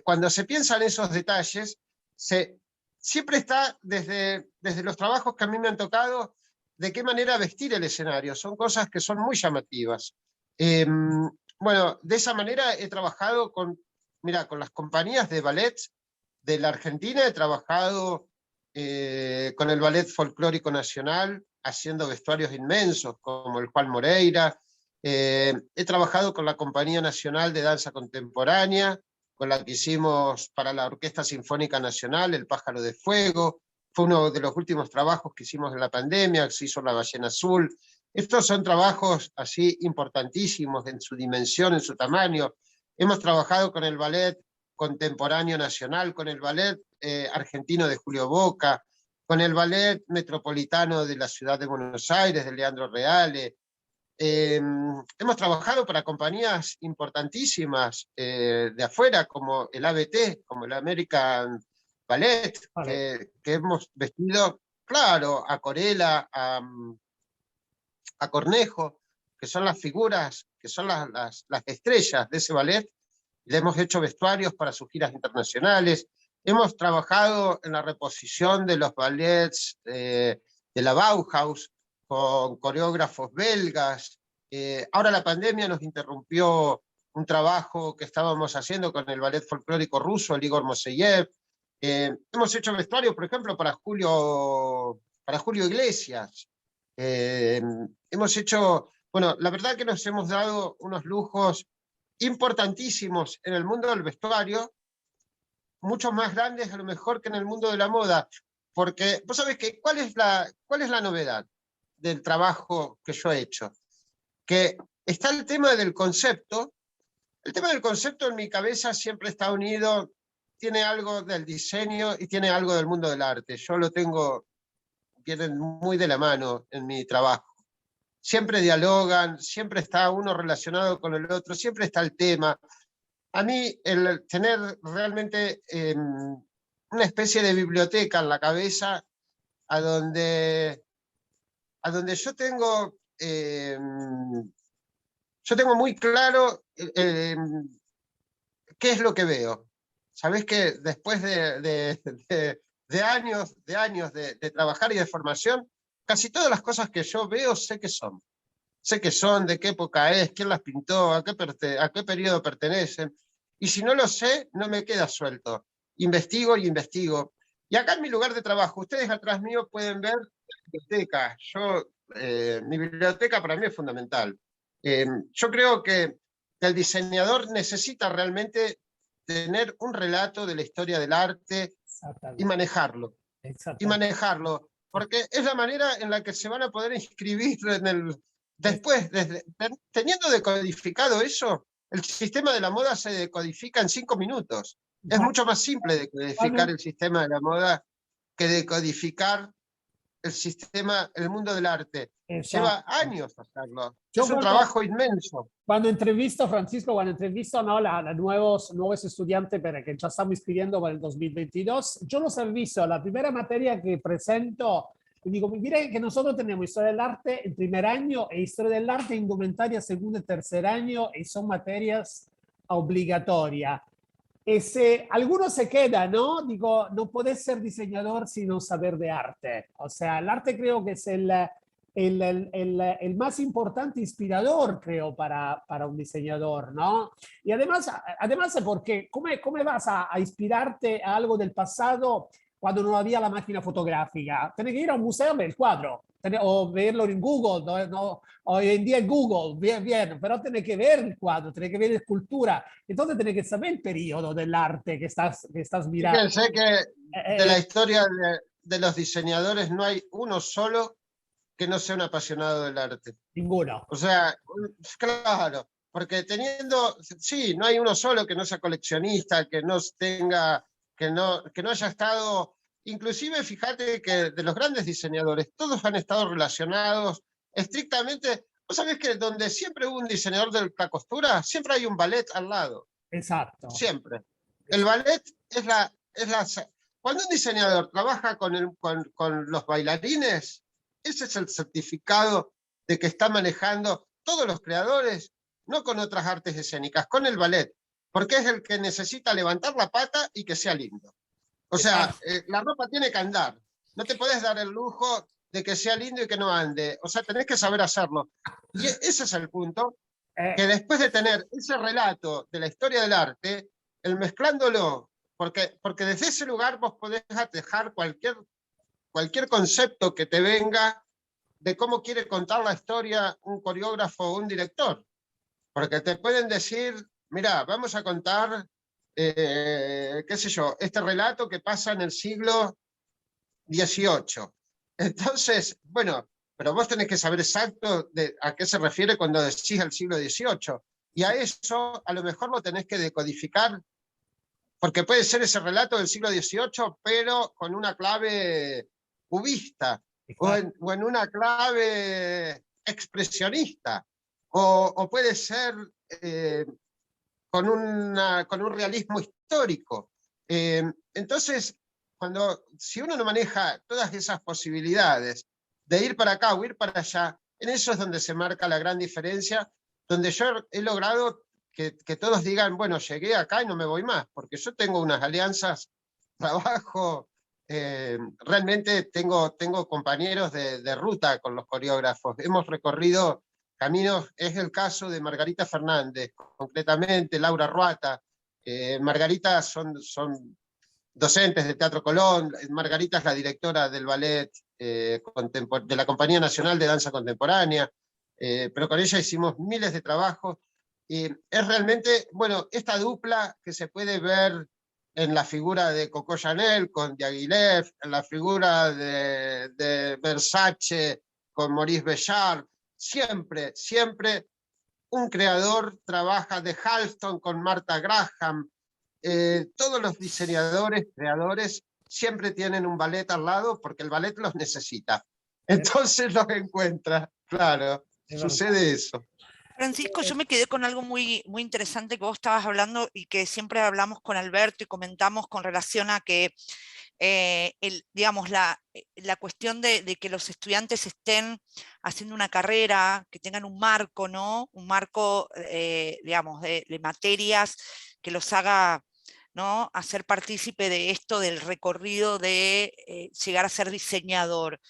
cuando se piensa en esos detalles, siempre está desde los trabajos que a mí me han tocado, de qué manera vestir el escenario. Son cosas que son muy llamativas. Bueno, de esa manera he trabajado con las compañías de ballet de la Argentina, he trabajado con el Ballet Folclórico Nacional, haciendo vestuarios inmensos, como el Juan Moreira. He trabajado con la Compañía Nacional de Danza Contemporánea, con la que hicimos para la Orquesta Sinfónica Nacional, El Pájaro de Fuego. Fue uno de los últimos trabajos que hicimos en la pandemia, que se hizo La Ballena Azul. Estos son trabajos así importantísimos en su dimensión, en su tamaño. Hemos trabajado con el Ballet Contemporáneo Nacional, con el Ballet Argentino de Julio Boca, con el Ballet Metropolitano de la Ciudad de Buenos Aires, de Leandro Reale. Hemos trabajado para compañías importantísimas de afuera, como el ABT, como el American Ballet, que hemos vestido, claro, a Corella, a Cornejo, que son las figuras, que son las estrellas de ese ballet. Le hemos hecho vestuarios para sus giras internacionales. Hemos trabajado en la reposición de los ballets de la Bauhaus, con coreógrafos belgas. Ahora la pandemia nos interrumpió un trabajo que estábamos haciendo con el ballet folclórico ruso, el Igor Moseyev. Hemos hecho vestuario, por ejemplo, para Julio Iglesias. Hemos hecho, bueno, la verdad que nos hemos dado unos lujos importantísimos en el mundo del vestuario, mucho más grandes a lo mejor que en el mundo de la moda, porque vos sabés que ¿cuál es la novedad del trabajo que yo he hecho? Que está el tema del concepto. El tema del concepto en mi cabeza siempre está unido, tiene algo del diseño y tiene algo del mundo del arte. Yo lo tengo, vienen muy de la mano en mi trabajo. Siempre dialogan, siempre está uno relacionado con el otro, siempre está el tema. A mí el tener realmente una especie de biblioteca en la cabeza a donde yo tengo muy claro qué es lo que veo. Sabés que después de años de trabajar y de formación, casi todas las cosas que yo veo sé qué son. Sé qué son, de qué época es, quién las pintó, a qué periodo pertenecen. Y si no lo sé, no me queda suelto. Investigo y investigo. Y acá en mi lugar de trabajo, ustedes atrás mío pueden ver la biblioteca. Mi biblioteca para mí es fundamental. Yo creo que el diseñador necesita realmente tener un relato de la historia del arte y manejarlo. Y manejarlo, porque es la manera en la que se van a poder inscribir después, teniendo decodificado eso, el sistema de la moda se decodifica en 5 minutos. Es mucho más simple decodificar el sistema de la moda que decodificar el mundo del arte. Lleva años hacerlo. Es un trabajo inmenso. Cuando entrevisto, Francisco, no, a nuevos estudiantes que ya estamos inscribiendo para el 2022, yo los aviso, la primera materia que presento, digo, miren que nosotros tenemos historia del arte en primer año e historia del arte indumentaria segundo y tercer año, y son materias obligatorias. Algunos se quedan, ¿no? Digo, no puedes ser diseñador sin no saber de arte. O sea, el arte creo que es el más importante inspirador, creo, para un diseñador, ¿no? Y además porque ¿cómo vas a inspirarte a algo del pasado cuando no había la máquina fotográfica? Tienes que ir a un museo a ver el cuadro, o verlo en Google, ¿no? Hoy en día en Google, bien, pero tienes que ver el cuadro, tienes que ver la escultura, entonces tienes que saber el periodo del arte que estás mirando. Fíjense que de la historia de los diseñadores no hay uno solo que no sea un apasionado del arte. Ninguno. O sea, claro, porque sí, no hay uno solo que no sea coleccionista, que no haya estado, inclusive fíjate que de los grandes diseñadores, todos han estado relacionados estrictamente. ¿Vos sabés que donde siempre hubo un diseñador de la costura, siempre hay un ballet al lado? Exacto. Siempre. El ballet cuando un diseñador trabaja con los bailarines, ese es el certificado de que está manejando todos los creadores, no con otras artes escénicas, con el ballet, porque es el que necesita levantar la pata y que sea lindo. O sea, la ropa tiene que andar. No te podés dar el lujo de que sea lindo y que no ande. O sea, tenés que saber hacerlo. Y ese es el punto, que después de tener ese relato de la historia del arte, el mezclándolo, porque desde ese lugar vos podés dejar cualquier concepto que te venga de cómo quiere contar la historia un coreógrafo o un director. Porque te pueden decir, mira, vamos a contar, qué sé yo, este relato que pasa en el siglo XVIII. Entonces, bueno, pero vos tenés que saber exacto a qué se refiere cuando decís el siglo XVIII. Y a eso a lo mejor lo tenés que decodificar, porque puede ser ese relato del siglo XVIII, pero con una clave cubista, o en una clave expresionista, o puede ser con un realismo histórico. Entonces, si uno no maneja todas esas posibilidades de ir para acá o ir para allá, en eso es donde se marca la gran diferencia, donde yo he logrado que todos digan, bueno, llegué acá y no me voy más, porque yo tengo unas alianzas, trabajo, realmente tengo compañeros de ruta con los coreógrafos. Hemos recorrido caminos. Es el caso de Margarita Fernández, concretamente Laura Ruata. Margarita son docentes del Teatro Colón. Margarita es la directora del ballet de la Compañía Nacional de Danza Contemporánea, pero con ella hicimos miles de trabajos. Es realmente, bueno, esta dupla que se puede ver en la figura de Coco Chanel con Diaghilev, en la figura de Versace con Maurice Béjart, siempre, siempre un creador trabaja, de Halston con Martha Graham. Todos los diseñadores, creadores, siempre tienen un ballet al lado porque el ballet los necesita. Entonces los encuentra, claro, sucede eso. Francisco, yo me quedé con algo muy, muy interesante que vos estabas hablando y que siempre hablamos con Alberto y comentamos con relación a que, digamos, la cuestión de que los estudiantes estén haciendo una carrera, que tengan un marco, ¿no? Un marco, digamos, de materias que los haga, ¿no?, hacer partícipe de esto, del recorrido de llegar a ser diseñador.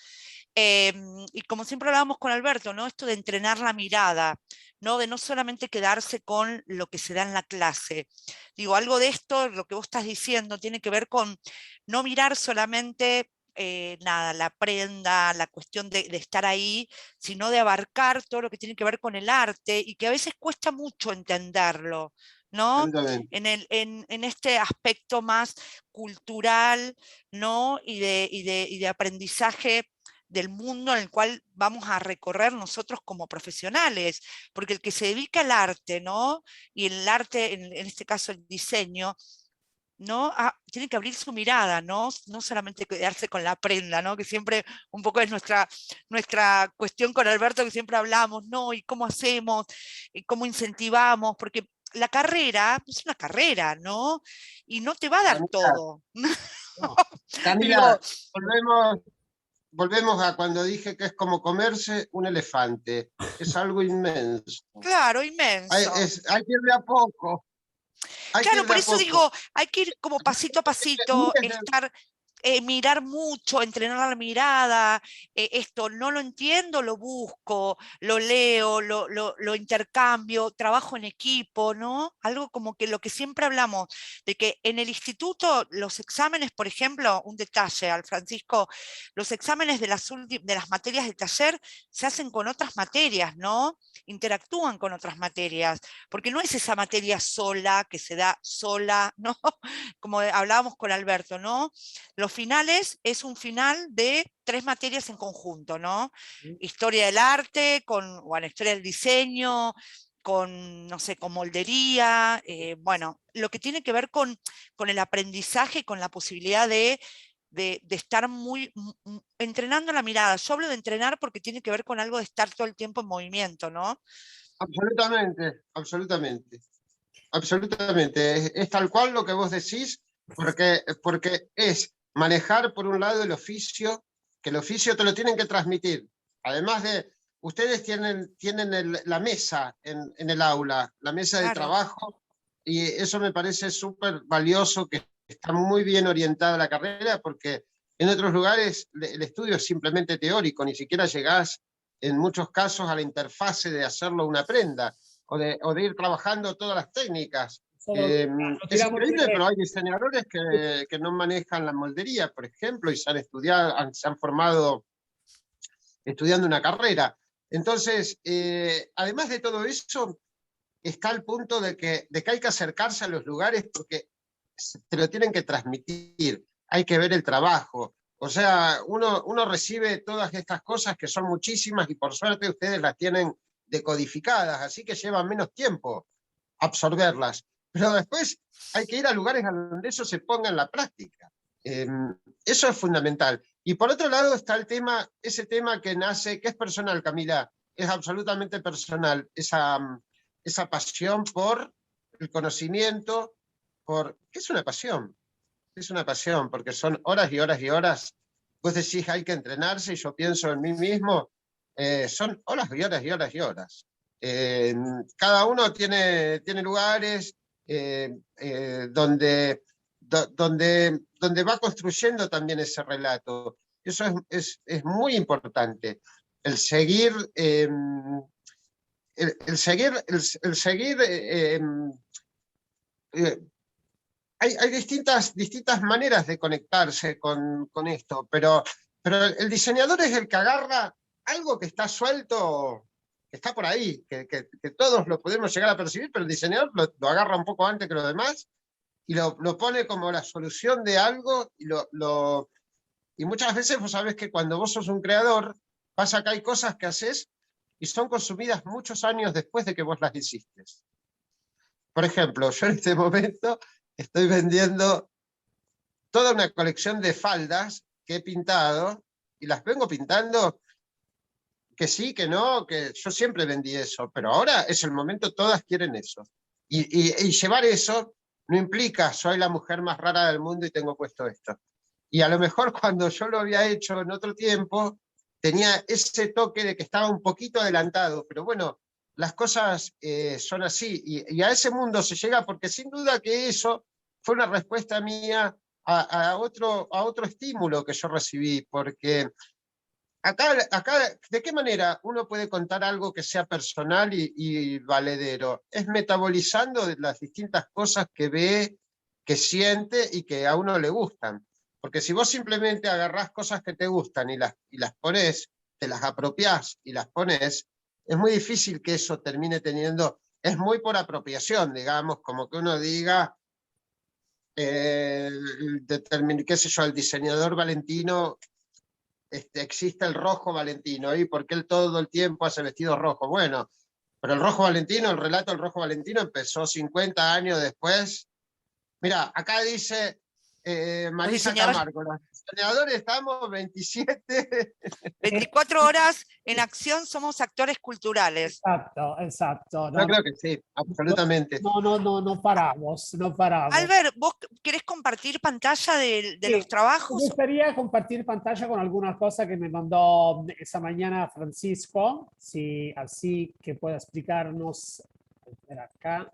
Y como siempre hablábamos con Alberto, ¿no?, esto de entrenar la mirada, ¿no?, de no solamente quedarse con lo que se da en la clase. Digo, algo de esto, lo que vos estás diciendo, tiene que ver con no mirar solamente nada, la prenda, la cuestión de estar ahí, sino de abarcar todo lo que tiene que ver con el arte y que a veces cuesta mucho entenderlo, ¿no? En este aspecto más cultural, ¿no? Y de aprendizaje del mundo en el cual vamos a recorrer nosotros como profesionales, porque el que se dedica al arte, ¿no?, y el arte, en este caso el diseño, ¿no?, tiene que abrir su mirada, ¿no? No solamente quedarse con la prenda, ¿no?, que siempre un poco es nuestra cuestión con Alberto, que siempre hablamos, ¿no? ¿Y cómo hacemos? ¿Y cómo incentivamos? Porque la carrera es una carrera, ¿no? Y no te va a dar Camila, todo. No, Camila, volvemos a cuando dije que es como comerse un elefante. Es algo inmenso. Claro, inmenso. Hay que ir de a poco. Hay que Claro, ir de por a eso poco. digo, hay que ir como pasito a pasito, mirar mucho, entrenar la mirada, esto no lo entiendo, lo busco, lo leo, lo intercambio, trabajo en equipo, ¿no? Algo como que lo que siempre hablamos, de que en el instituto los exámenes, por ejemplo, un detalle al Francisco, los exámenes de las materias de taller se hacen con otras materias, ¿no? Interactúan con otras materias, porque no es esa materia sola que se da sola, ¿no? Como hablábamos con Alberto, ¿no? Los finales es un final de 3 materias en conjunto, ¿no? Historia del arte, bueno, historia del diseño, con, no sé, con moldería, bueno, lo que tiene que ver con el aprendizaje, con la posibilidad de estar entrenando la mirada. Yo hablo de entrenar porque tiene que ver con algo de estar todo el tiempo en movimiento, ¿no? Absolutamente, absolutamente. Absolutamente. Es tal cual lo que vos decís, porque es manejar por un lado el oficio, que el oficio te lo tienen que transmitir. Además de, ustedes tienen la mesa en el aula, la mesa de Claro. trabajo, y eso me parece súper valioso, que está muy bien orientada la carrera, porque en otros lugares el estudio es simplemente teórico, ni siquiera llegás en muchos casos a la interfase de hacerlo una prenda, o de ir trabajando todas las técnicas. Es increíble, pero hay diseñadores que no manejan la moldería, por ejemplo, y se han formado estudiando una carrera. Entonces, además de todo eso, está el punto de que hay que acercarse a los lugares porque te lo tienen que transmitir, hay que ver el trabajo. O sea, uno recibe todas estas cosas que son muchísimas y por suerte ustedes las tienen decodificadas, así que lleva menos tiempo absorberlas. Pero después hay que ir a lugares donde eso se ponga en la práctica. Eso es fundamental. Y por otro lado está ese tema que nace, que es personal, Camila, es absolutamente personal, esa pasión por el conocimiento, ¿qué es una pasión? Es una pasión, porque son horas y horas y horas. Vos decís, hay que entrenarse, y yo pienso en mí mismo, son horas y horas y horas y horas. Cada uno tiene lugares donde va construyendo también ese relato. Eso es muy importante. El seguir el seguir hay distintas maneras de conectarse con esto, pero el diseñador es el que agarra algo que está suelto, que está por ahí, que todos lo podemos llegar a percibir, pero el diseñador lo agarra un poco antes que los demás y lo pone como la solución de algo y muchas veces vos sabés que cuando vos sos un creador, pasa que hay cosas que haces y son consumidas muchos años después de que vos las hiciste. Por ejemplo, yo en este momento estoy vendiendo toda una colección de faldas que he pintado y las vengo pintando que sí, que no, que yo siempre vendí eso, pero ahora es el momento, todas quieren eso. Y llevar eso no implica soy la mujer más rara del mundo y tengo puesto esto. Y a lo mejor cuando yo lo había hecho en otro tiempo, tenía ese toque de que estaba un poquito adelantado, pero bueno, las cosas son así, y a ese mundo se llega porque sin duda que eso fue una respuesta mía a otro estímulo que yo recibí, porque acá, ¿de qué manera uno puede contar algo que sea personal y valedero? Es metabolizando las distintas cosas que ve, que siente y que a uno le gustan. Porque si vos simplemente agarrás cosas que te gustan y las pones, te las apropiás y las pones, es muy difícil que eso termine teniendo, es muy por apropiación, digamos, como que uno diga, qué sé yo, el diseñador Valentino, existe el rojo Valentino, ¿y por qué él todo el tiempo hace vestido rojo? Bueno, pero el rojo Valentino, el relato del rojo Valentino empezó 50 años después. Mira, acá dice Marisa Camargo, los diseñadores estamos 27. 24 horas en acción, somos actores culturales. Exacto. Yo creo que sí, absolutamente. No paramos. Albert, ¿vos querés compartir pantalla de Sí, los trabajos? Me gustaría compartir pantalla con algunas cosas que me mandó esa mañana Francisco, sí, así que pueda explicarnos. Ver acá.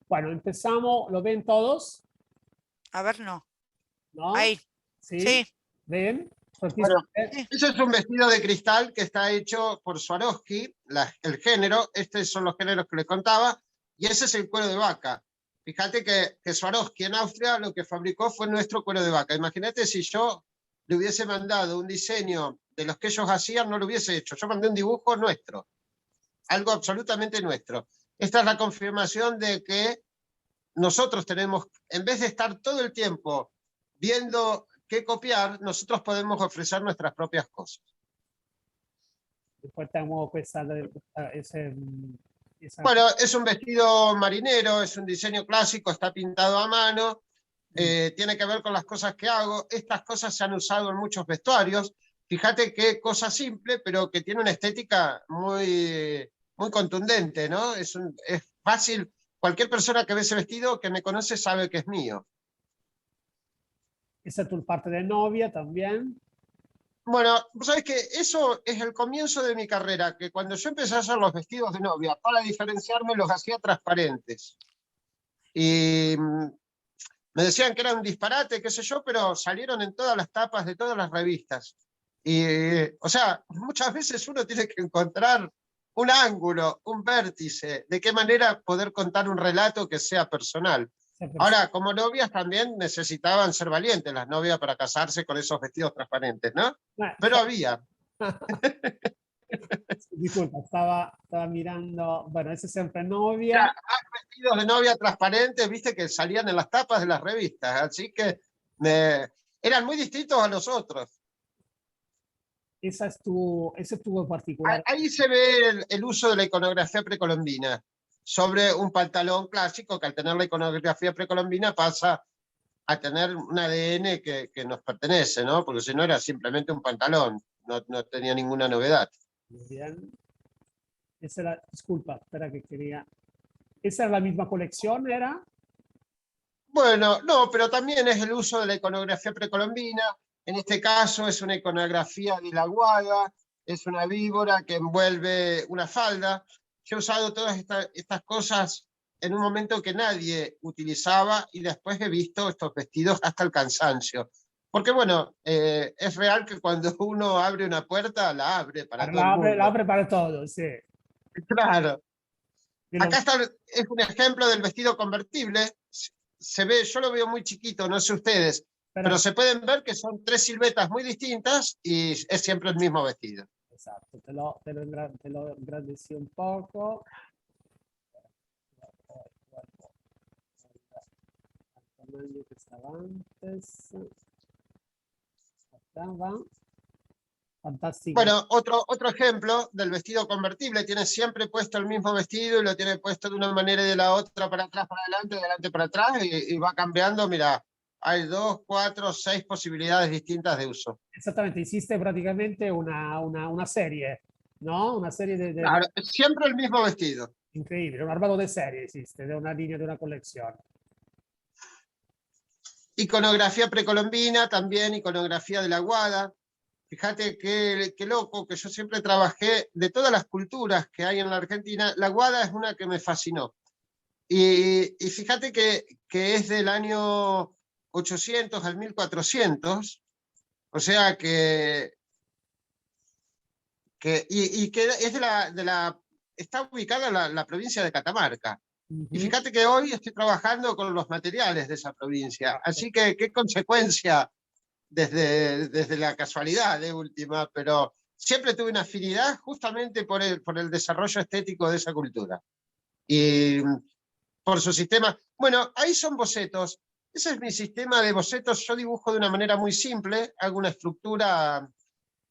Bueno, empezamos, ¿lo ven todos? A ver, no. ¿No? Ahí. Sí. ¿Ven? Bueno, Sí. eso es un vestido de cristal que está hecho por Swarovski, el género, estos son los géneros que les contaba, y ese es el cuero de vaca. Fíjate que Swarovski en Austria lo que fabricó fue nuestro cuero de vaca. Imagínate si yo le hubiese mandado un diseño de los que ellos hacían, no lo hubiese hecho. Yo mandé un dibujo nuestro, algo absolutamente nuestro. Esta es la confirmación de que nosotros tenemos, en vez de estar todo el tiempo viendo qué copiar, nosotros podemos ofrecer nuestras propias cosas. Después tengo Bueno, es un vestido marinero, es un diseño clásico, está pintado a mano, tiene que ver con las cosas que hago. Estas cosas se han usado en muchos vestuarios. Fíjate qué cosa simple, pero que tiene una estética muy, muy contundente, ¿no? Es fácil. Cualquier persona que ve ese vestido, que me conoce, sabe que es mío. Esa es tu parte de novia también. Bueno, vos sabés que eso es el comienzo de mi carrera, que cuando yo empecé a hacer los vestidos de novia, para diferenciarme los hacía transparentes. Y me decían que era un disparate, qué sé yo, pero salieron en todas las tapas de todas las revistas. Y, o sea, muchas veces uno tiene que encontrar un ángulo, un vértice, de qué manera poder contar un relato que sea personal. Ahora, como novias también necesitaban ser valientes las novias para casarse con esos vestidos transparentes, ¿no? Pero había. Disculpa, estaba mirando, bueno, ese siempre novia. Hay vestidos de novia transparentes, viste, que salían en las tapas de las revistas, así que eran muy distintos a los otros. Ese es tu particular. Ahí se ve el uso de la iconografía precolombina sobre un pantalón clásico que al tener la iconografía precolombina pasa a tener un ADN que nos pertenece, ¿no? Porque si no era simplemente un pantalón, no tenía ninguna novedad. Muy bien. Esa era, disculpa, espera que quería. ¿Esa era la misma colección, era? Bueno, no, pero también es el uso de la iconografía precolombina. En este caso es una iconografía de la guaga, es una víbora que envuelve una falda. Yo he usado todas estas cosas en un momento que nadie utilizaba y después he visto estos vestidos hasta el cansancio. Porque bueno, es real que cuando uno abre una puerta, la abre para todo el mundo. La abre para todos, sí. Claro. Acá está, es un ejemplo del vestido convertible. Se ve, yo lo veo muy chiquito, no sé ustedes, pero se pueden ver que son 3 siluetas muy distintas y es siempre el mismo vestido. Exacto, te lo engrandecí un poco. Al tamaño que estaba antes. Acá va. Fantástico. Bueno, otro ejemplo del vestido convertible, tiene siempre puesto el mismo vestido y lo tiene puesto de una manera y de la otra, para atrás, para adelante, de adelante para atrás, y va cambiando. Mira, hay 2, 4, 6 posibilidades distintas de uso. Exactamente, hiciste prácticamente una serie, ¿no? Una serie de... Claro, siempre el mismo vestido. Increíble, un armado de serie hiciste, de una línea, de una colección. Iconografía precolombina, también iconografía de la Guada. Fíjate qué loco, que yo siempre trabajé, de todas las culturas que hay en la Argentina, la Guada es una que me fascinó. Y fíjate que es del año 800 al 1400, o sea que es está ubicada en la provincia de Catamarca. Y fíjate que hoy estoy trabajando con los materiales de esa provincia, así que qué consecuencia desde la casualidad de última, pero siempre tuve una afinidad justamente por el desarrollo estético de esa cultura. Y por su sistema. Bueno, ahí son bocetos. Ese es mi sistema de bocetos. Yo dibujo de una manera muy simple, hago una estructura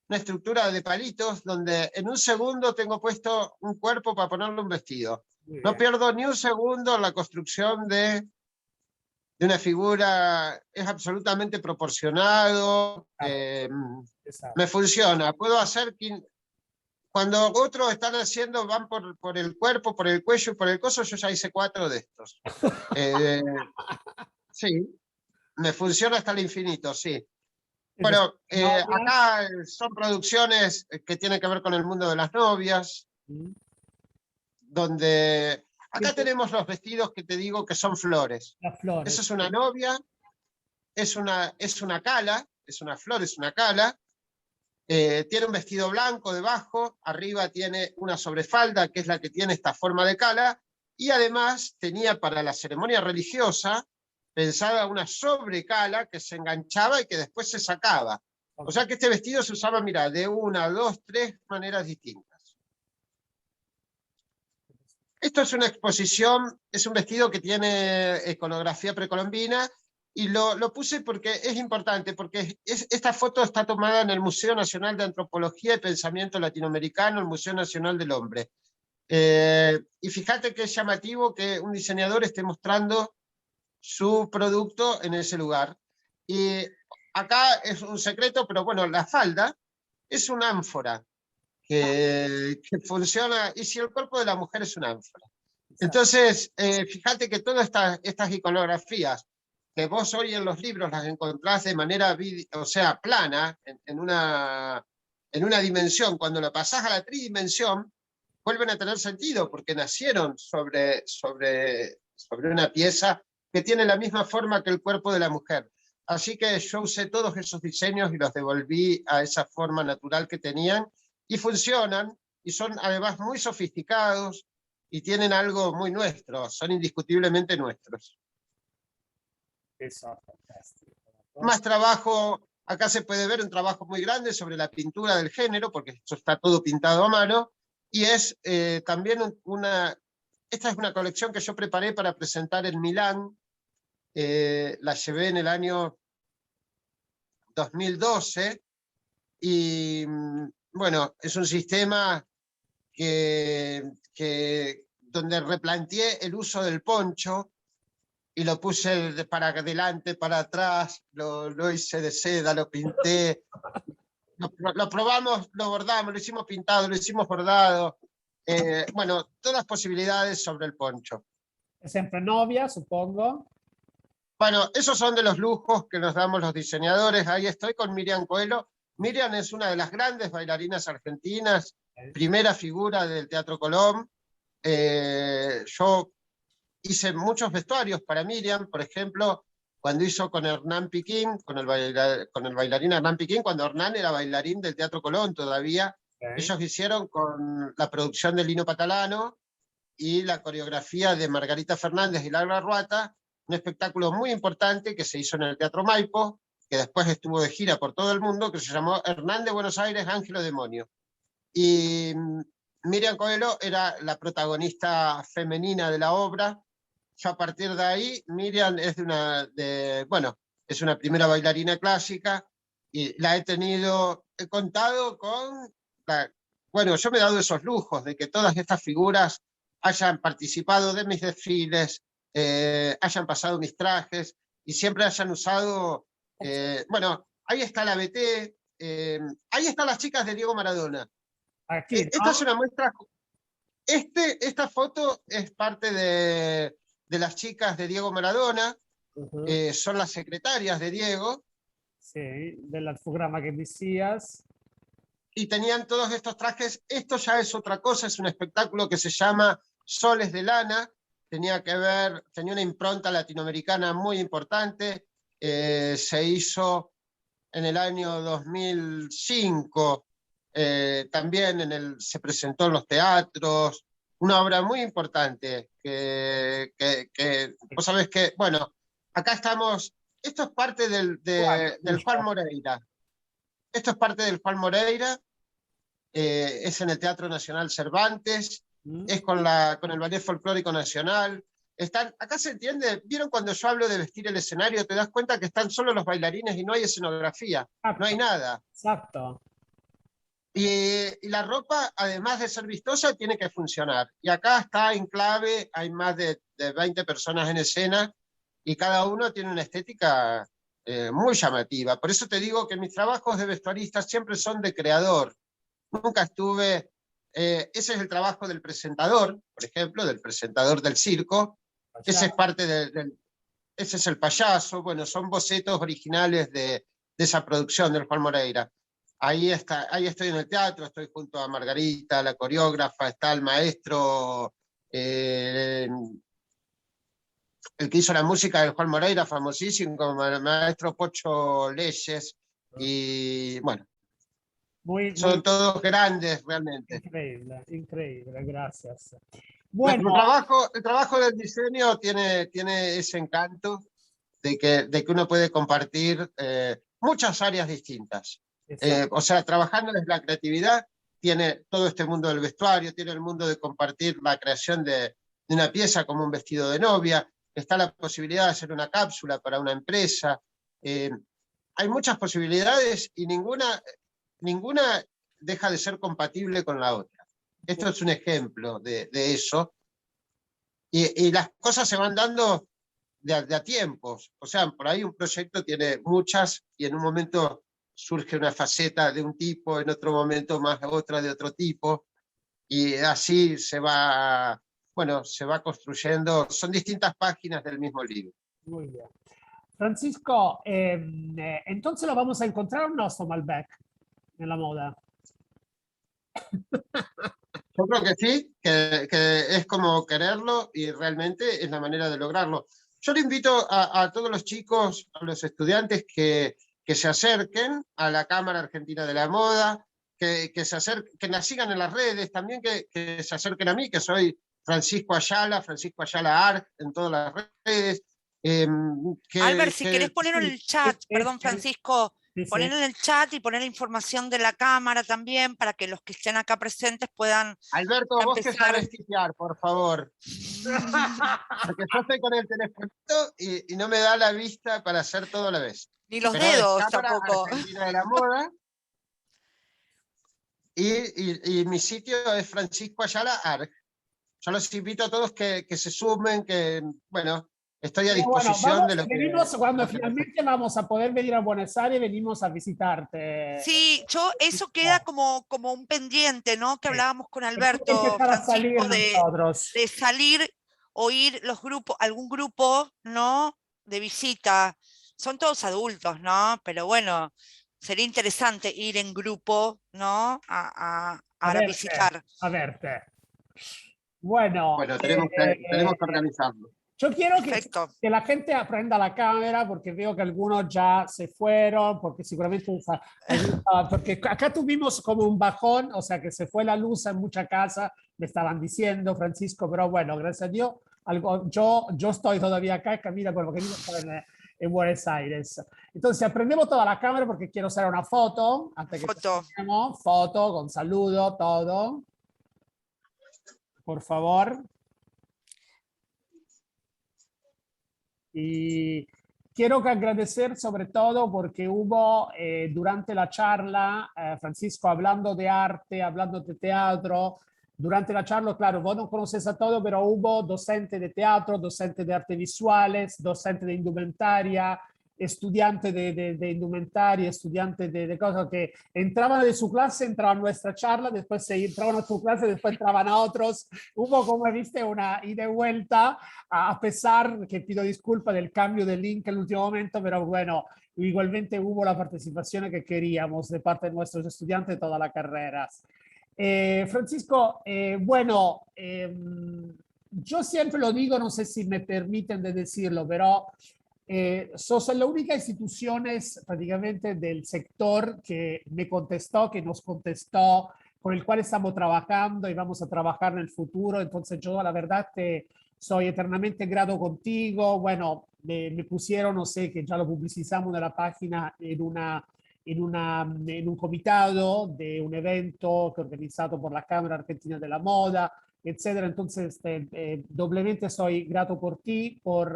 de palitos, donde en un segundo tengo puesto un cuerpo para ponerle un vestido. No pierdo ni un segundo en la construcción de una figura, es absolutamente proporcionado, me funciona. Puedo hacer, cuando otros están haciendo, van por el cuerpo, por el cuello y por el coso, yo ya hice 4 de estos. Sí, me funciona hasta el infinito, sí. Bueno, acá son producciones que tienen que ver con el mundo de las novias, donde acá tenemos los vestidos que te digo que son flores. Las flores. Esa es una novia, es una cala, es una flor, es una cala. Tiene un vestido blanco debajo, arriba tiene una sobrefalda, que es la que tiene esta forma de cala, y además tenía para la ceremonia religiosa pensada una sobrecala que se enganchaba y que después se sacaba. O sea que este vestido se usaba, mira, de 1, 2, 3 maneras distintas. Esto es una exposición, es un vestido que tiene iconografía precolombina, y lo puse porque es importante, porque esta foto está tomada en el Museo Nacional de Antropología y Pensamiento Latinoamericano, el Museo Nacional del Hombre. Y fíjate que es llamativo que un diseñador esté mostrando su producto en ese lugar. Y acá es un secreto, pero bueno, la falda es una ánfora que funciona, y si el cuerpo de la mujer es una ánfora. Entonces, fíjate que todas estas iconografías que vos hoy en los libros las encontrás de manera, o sea, plana, en una dimensión, cuando lo pasás a la tridimensión, vuelven a tener sentido, porque nacieron sobre una pieza que tiene la misma forma que el cuerpo de la mujer. Así que yo usé todos esos diseños y los devolví a esa forma natural que tenían, y funcionan, y son además muy sofisticados, y tienen algo muy nuestro, son indiscutiblemente nuestros. Eso, fantástico. Más trabajo, acá se puede ver un trabajo muy grande sobre la pintura del género, porque esto está todo pintado a mano, y es también esta es una colección que yo preparé para presentar en Milán, la llevé en el año 2012, y bueno, es un sistema donde replanteé el uso del poncho, y lo puse para adelante, para atrás, lo hice de seda, lo pinté, lo probamos, lo bordamos, lo hicimos pintado, lo hicimos bordado, bueno, todas las posibilidades sobre el poncho. Siempre novia, supongo. Bueno, esos son de los lujos que nos damos los diseñadores. Ahí estoy con Miriam Coelho. Miriam es una de las grandes bailarinas argentinas, primera figura del Teatro Colón. Yo hice muchos vestuarios para Miriam, por ejemplo, cuando hizo con Hernán Piquín, con el bailarín Hernán Piquín, cuando Hernán era bailarín del Teatro Colón todavía. Ellos hicieron con la producción de Lino Patalano, y la coreografía de Margarita Fernández y Laura Ruata, un espectáculo muy importante que se hizo en el Teatro Maipo, que después estuvo de gira por todo el mundo, que se llamó Hernán de Buenos Aires, Ángelo Demonio. Y Miriam Coelho era la protagonista femenina de la obra. Yo a partir de ahí, Miriam es bueno, es una primera bailarina clásica, y la he contado con, bueno, yo me he dado esos lujos de que todas estas figuras hayan participado de mis desfiles, hayan pasado mis trajes, y siempre hayan usado, bueno, ahí está la BT, ahí están las chicas de Diego Maradona. Aquí, Esta ¿no? es una muestra, esta foto es parte de las chicas de Diego Maradona, son las secretarias de Diego. Sí, del programa que decías. Y tenían todos estos trajes. Esto ya es otra cosa, es un espectáculo que se llama Soles de Lana, tenía una impronta latinoamericana muy importante, se hizo en el año 2005, también se presentó en los teatros, una obra muy importante, que vos sabés que, bueno, acá estamos, esto es parte del Juan Moreira. Esto es parte del Juan Moreira, es en el Teatro Nacional Cervantes, es con el Ballet Folclórico Nacional. Acá se entiende, ¿vieron cuando yo hablo de vestir el escenario? Te das cuenta que están solo los bailarines y no hay escenografía, no hay nada. Exacto. Y la ropa, además de ser vistosa, tiene que funcionar. Y acá está en clave, hay más de 20 personas en escena, y cada uno tiene una estética muy llamativa. Por eso te digo que mis trabajos de vestuarista siempre son de creador. Nunca estuve... ese es el trabajo del presentador, por ejemplo, del presentador del circo. Ese es parte ese es el payaso. Bueno, son bocetos originales de esa producción del Juan Moreira. Ahí estoy en el teatro, estoy junto a Margarita, la coreógrafa, está el maestro, el que hizo la música del Juan Moreira, famosísimo, como el maestro Pocho Leyes, y bueno, son todos grandes realmente. Increíble, increíble, gracias. Bueno, Bueno, el trabajo del diseño tiene ese encanto de que uno puede compartir muchas áreas distintas. O sea, trabajando desde la creatividad, tiene todo este mundo del vestuario, tiene el mundo de compartir la creación de una pieza como un vestido de novia, está la posibilidad de hacer una cápsula para una empresa. Hay muchas posibilidades y ninguna deja de ser compatible con la otra. Esto es un ejemplo de eso. Y las cosas se van dando de a tiempos. O sea, por ahí un proyecto tiene muchas y en un momento surge una faceta de un tipo, en otro momento más otra de otro tipo. Y así se va construyendo. Son distintas páginas del mismo libro. muy bien. Francisco, entonces lo vamos a encontrar un nuestro Malbec en la moda. Yo creo que sí, que es como quererlo y realmente es la manera de lograrlo. Yo le invito a todos los chicos, a los estudiantes que se acerquen a la Cámara Argentina de la Moda, que nos sigan en las redes, también que se acerquen a mí, que soy Francisco Ayala Art en todas las redes. Albert, si querés ponerlo en el chat, perdón Francisco, ponerlo en el chat y poner la información de la cámara también para que los que estén acá presentes puedan Alberto, vos que sabés tipear, por favor. Porque yo estoy con el teléfono y no me da la vista para hacer todo a la vez. Ni los dedos tampoco. Argentina de la Moda. Y mi sitio es Francisco Ayala Arg. Yo los invito a todos que se sumen, que, bueno, estoy a disposición de lo que... Cuando finalmente vamos a poder venir a Buenos Aires, venimos a visitarte. Sí, eso queda como un pendiente, ¿no? Que hablábamos con Alberto, Francisco, de salir o ir los grupos, algún grupo, ¿no? De visita. Son todos adultos, ¿no? Pero bueno, sería interesante ir en grupo, ¿no? A visitar. A verte. Bueno, tenemos que organizarlo. Yo quiero que la gente aprenda la cámara porque veo que algunos ya se fueron, porque seguramente porque acá tuvimos como un bajón, o sea que se fue la luz en mucha casa me estaban diciendo, Francisco, pero bueno, gracias a Dios, yo estoy todavía acá, Camila, por lo que digo, está en Buenos Aires. Entonces, aprendemos toda la cámara porque quiero hacer una foto, antes que Foto. terminemos, foto con saludo, todo. Por favor. Y quiero que agradecer sobre todo porque hubo durante la charla, Francisco, hablando de arte, hablando de teatro, durante la charla, claro, vos no conoces a todo, pero hubo docente de teatro, docente de artes visuales, docente de indumentaria, estudiante de indumentaria, estudiante de cosas que entraban de su clase, entraban a nuestra charla, después se entraban a su clase, después entraban a otros. Hubo, como viste, una ida y vuelta, a pesar que pido disculpas del cambio del link en el último momento, pero bueno, igualmente hubo la participación que queríamos de parte de nuestros estudiantes de todas las carreras. Francisco, bueno, yo siempre lo digo, no sé si me permiten de decirlo, pero sos la única institución prácticamente del sector que me contestó, que nos contestó, con el cual estamos trabajando y vamos a trabajar en el futuro. Entonces yo la verdad te soy eternamente grato contigo. Bueno, me pusieron, no sé, que ya lo publicizamos en la página en un comitado de un evento que organizado por la Cámara Argentina de la Moda, etcétera. Entonces, doblemente soy grato por ti, por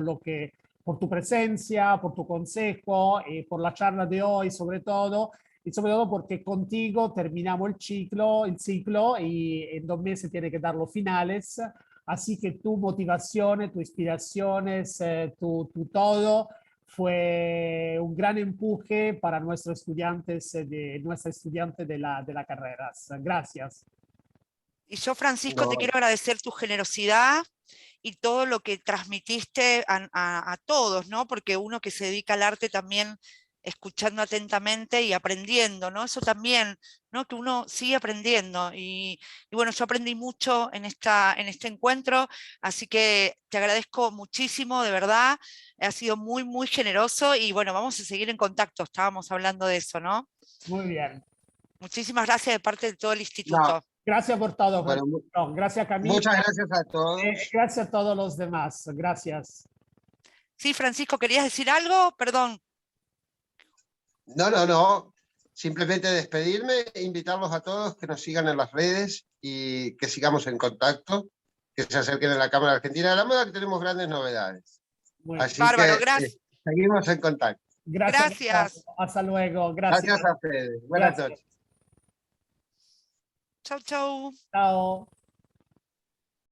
lo que, por tu presencia, por tu consejo, por la charla de hoy, sobre todo, y sobre todo porque contigo terminamos el ciclo y en 2 meses tiene que dar los finales. Así que tu motivación, tu inspiraciones, tu todo fue un gran empuje para nuestros estudiantes, nuestra estudiante de la carrera. Gracias. Y yo, Francisco, te No, quiero agradecer tu generosidad y todo lo que transmitiste a todos, ¿no? Porque uno que se dedica al arte también escuchando atentamente y aprendiendo, ¿no? Eso también, ¿no? Que uno sigue aprendiendo. Y bueno, yo aprendí mucho en este encuentro, así que te agradezco muchísimo, de verdad. Ha sido muy, muy generoso y bueno, vamos a seguir en contacto. Estábamos hablando de eso, ¿no? Muy bien. Muchísimas gracias de parte de todo el no, instituto. Gracias por todo, bueno, Francisco. Gracias, Camila. muchas gracias a todos. Gracias a todos los demás. Gracias. Sí, Francisco, ¿querías decir algo? Perdón. No. Simplemente despedirme e invitarlos a todos que nos sigan en las redes y que sigamos en contacto, que se acerquen a la Cámara Argentina de la Moda, que tenemos grandes novedades. Muy Así Bárbaro, que gracias. seguimos en contacto. Gracias. Gracias. Hasta luego. Gracias Gracias. a ustedes. Buenas Gracias. noches. Chau, chau. Chao.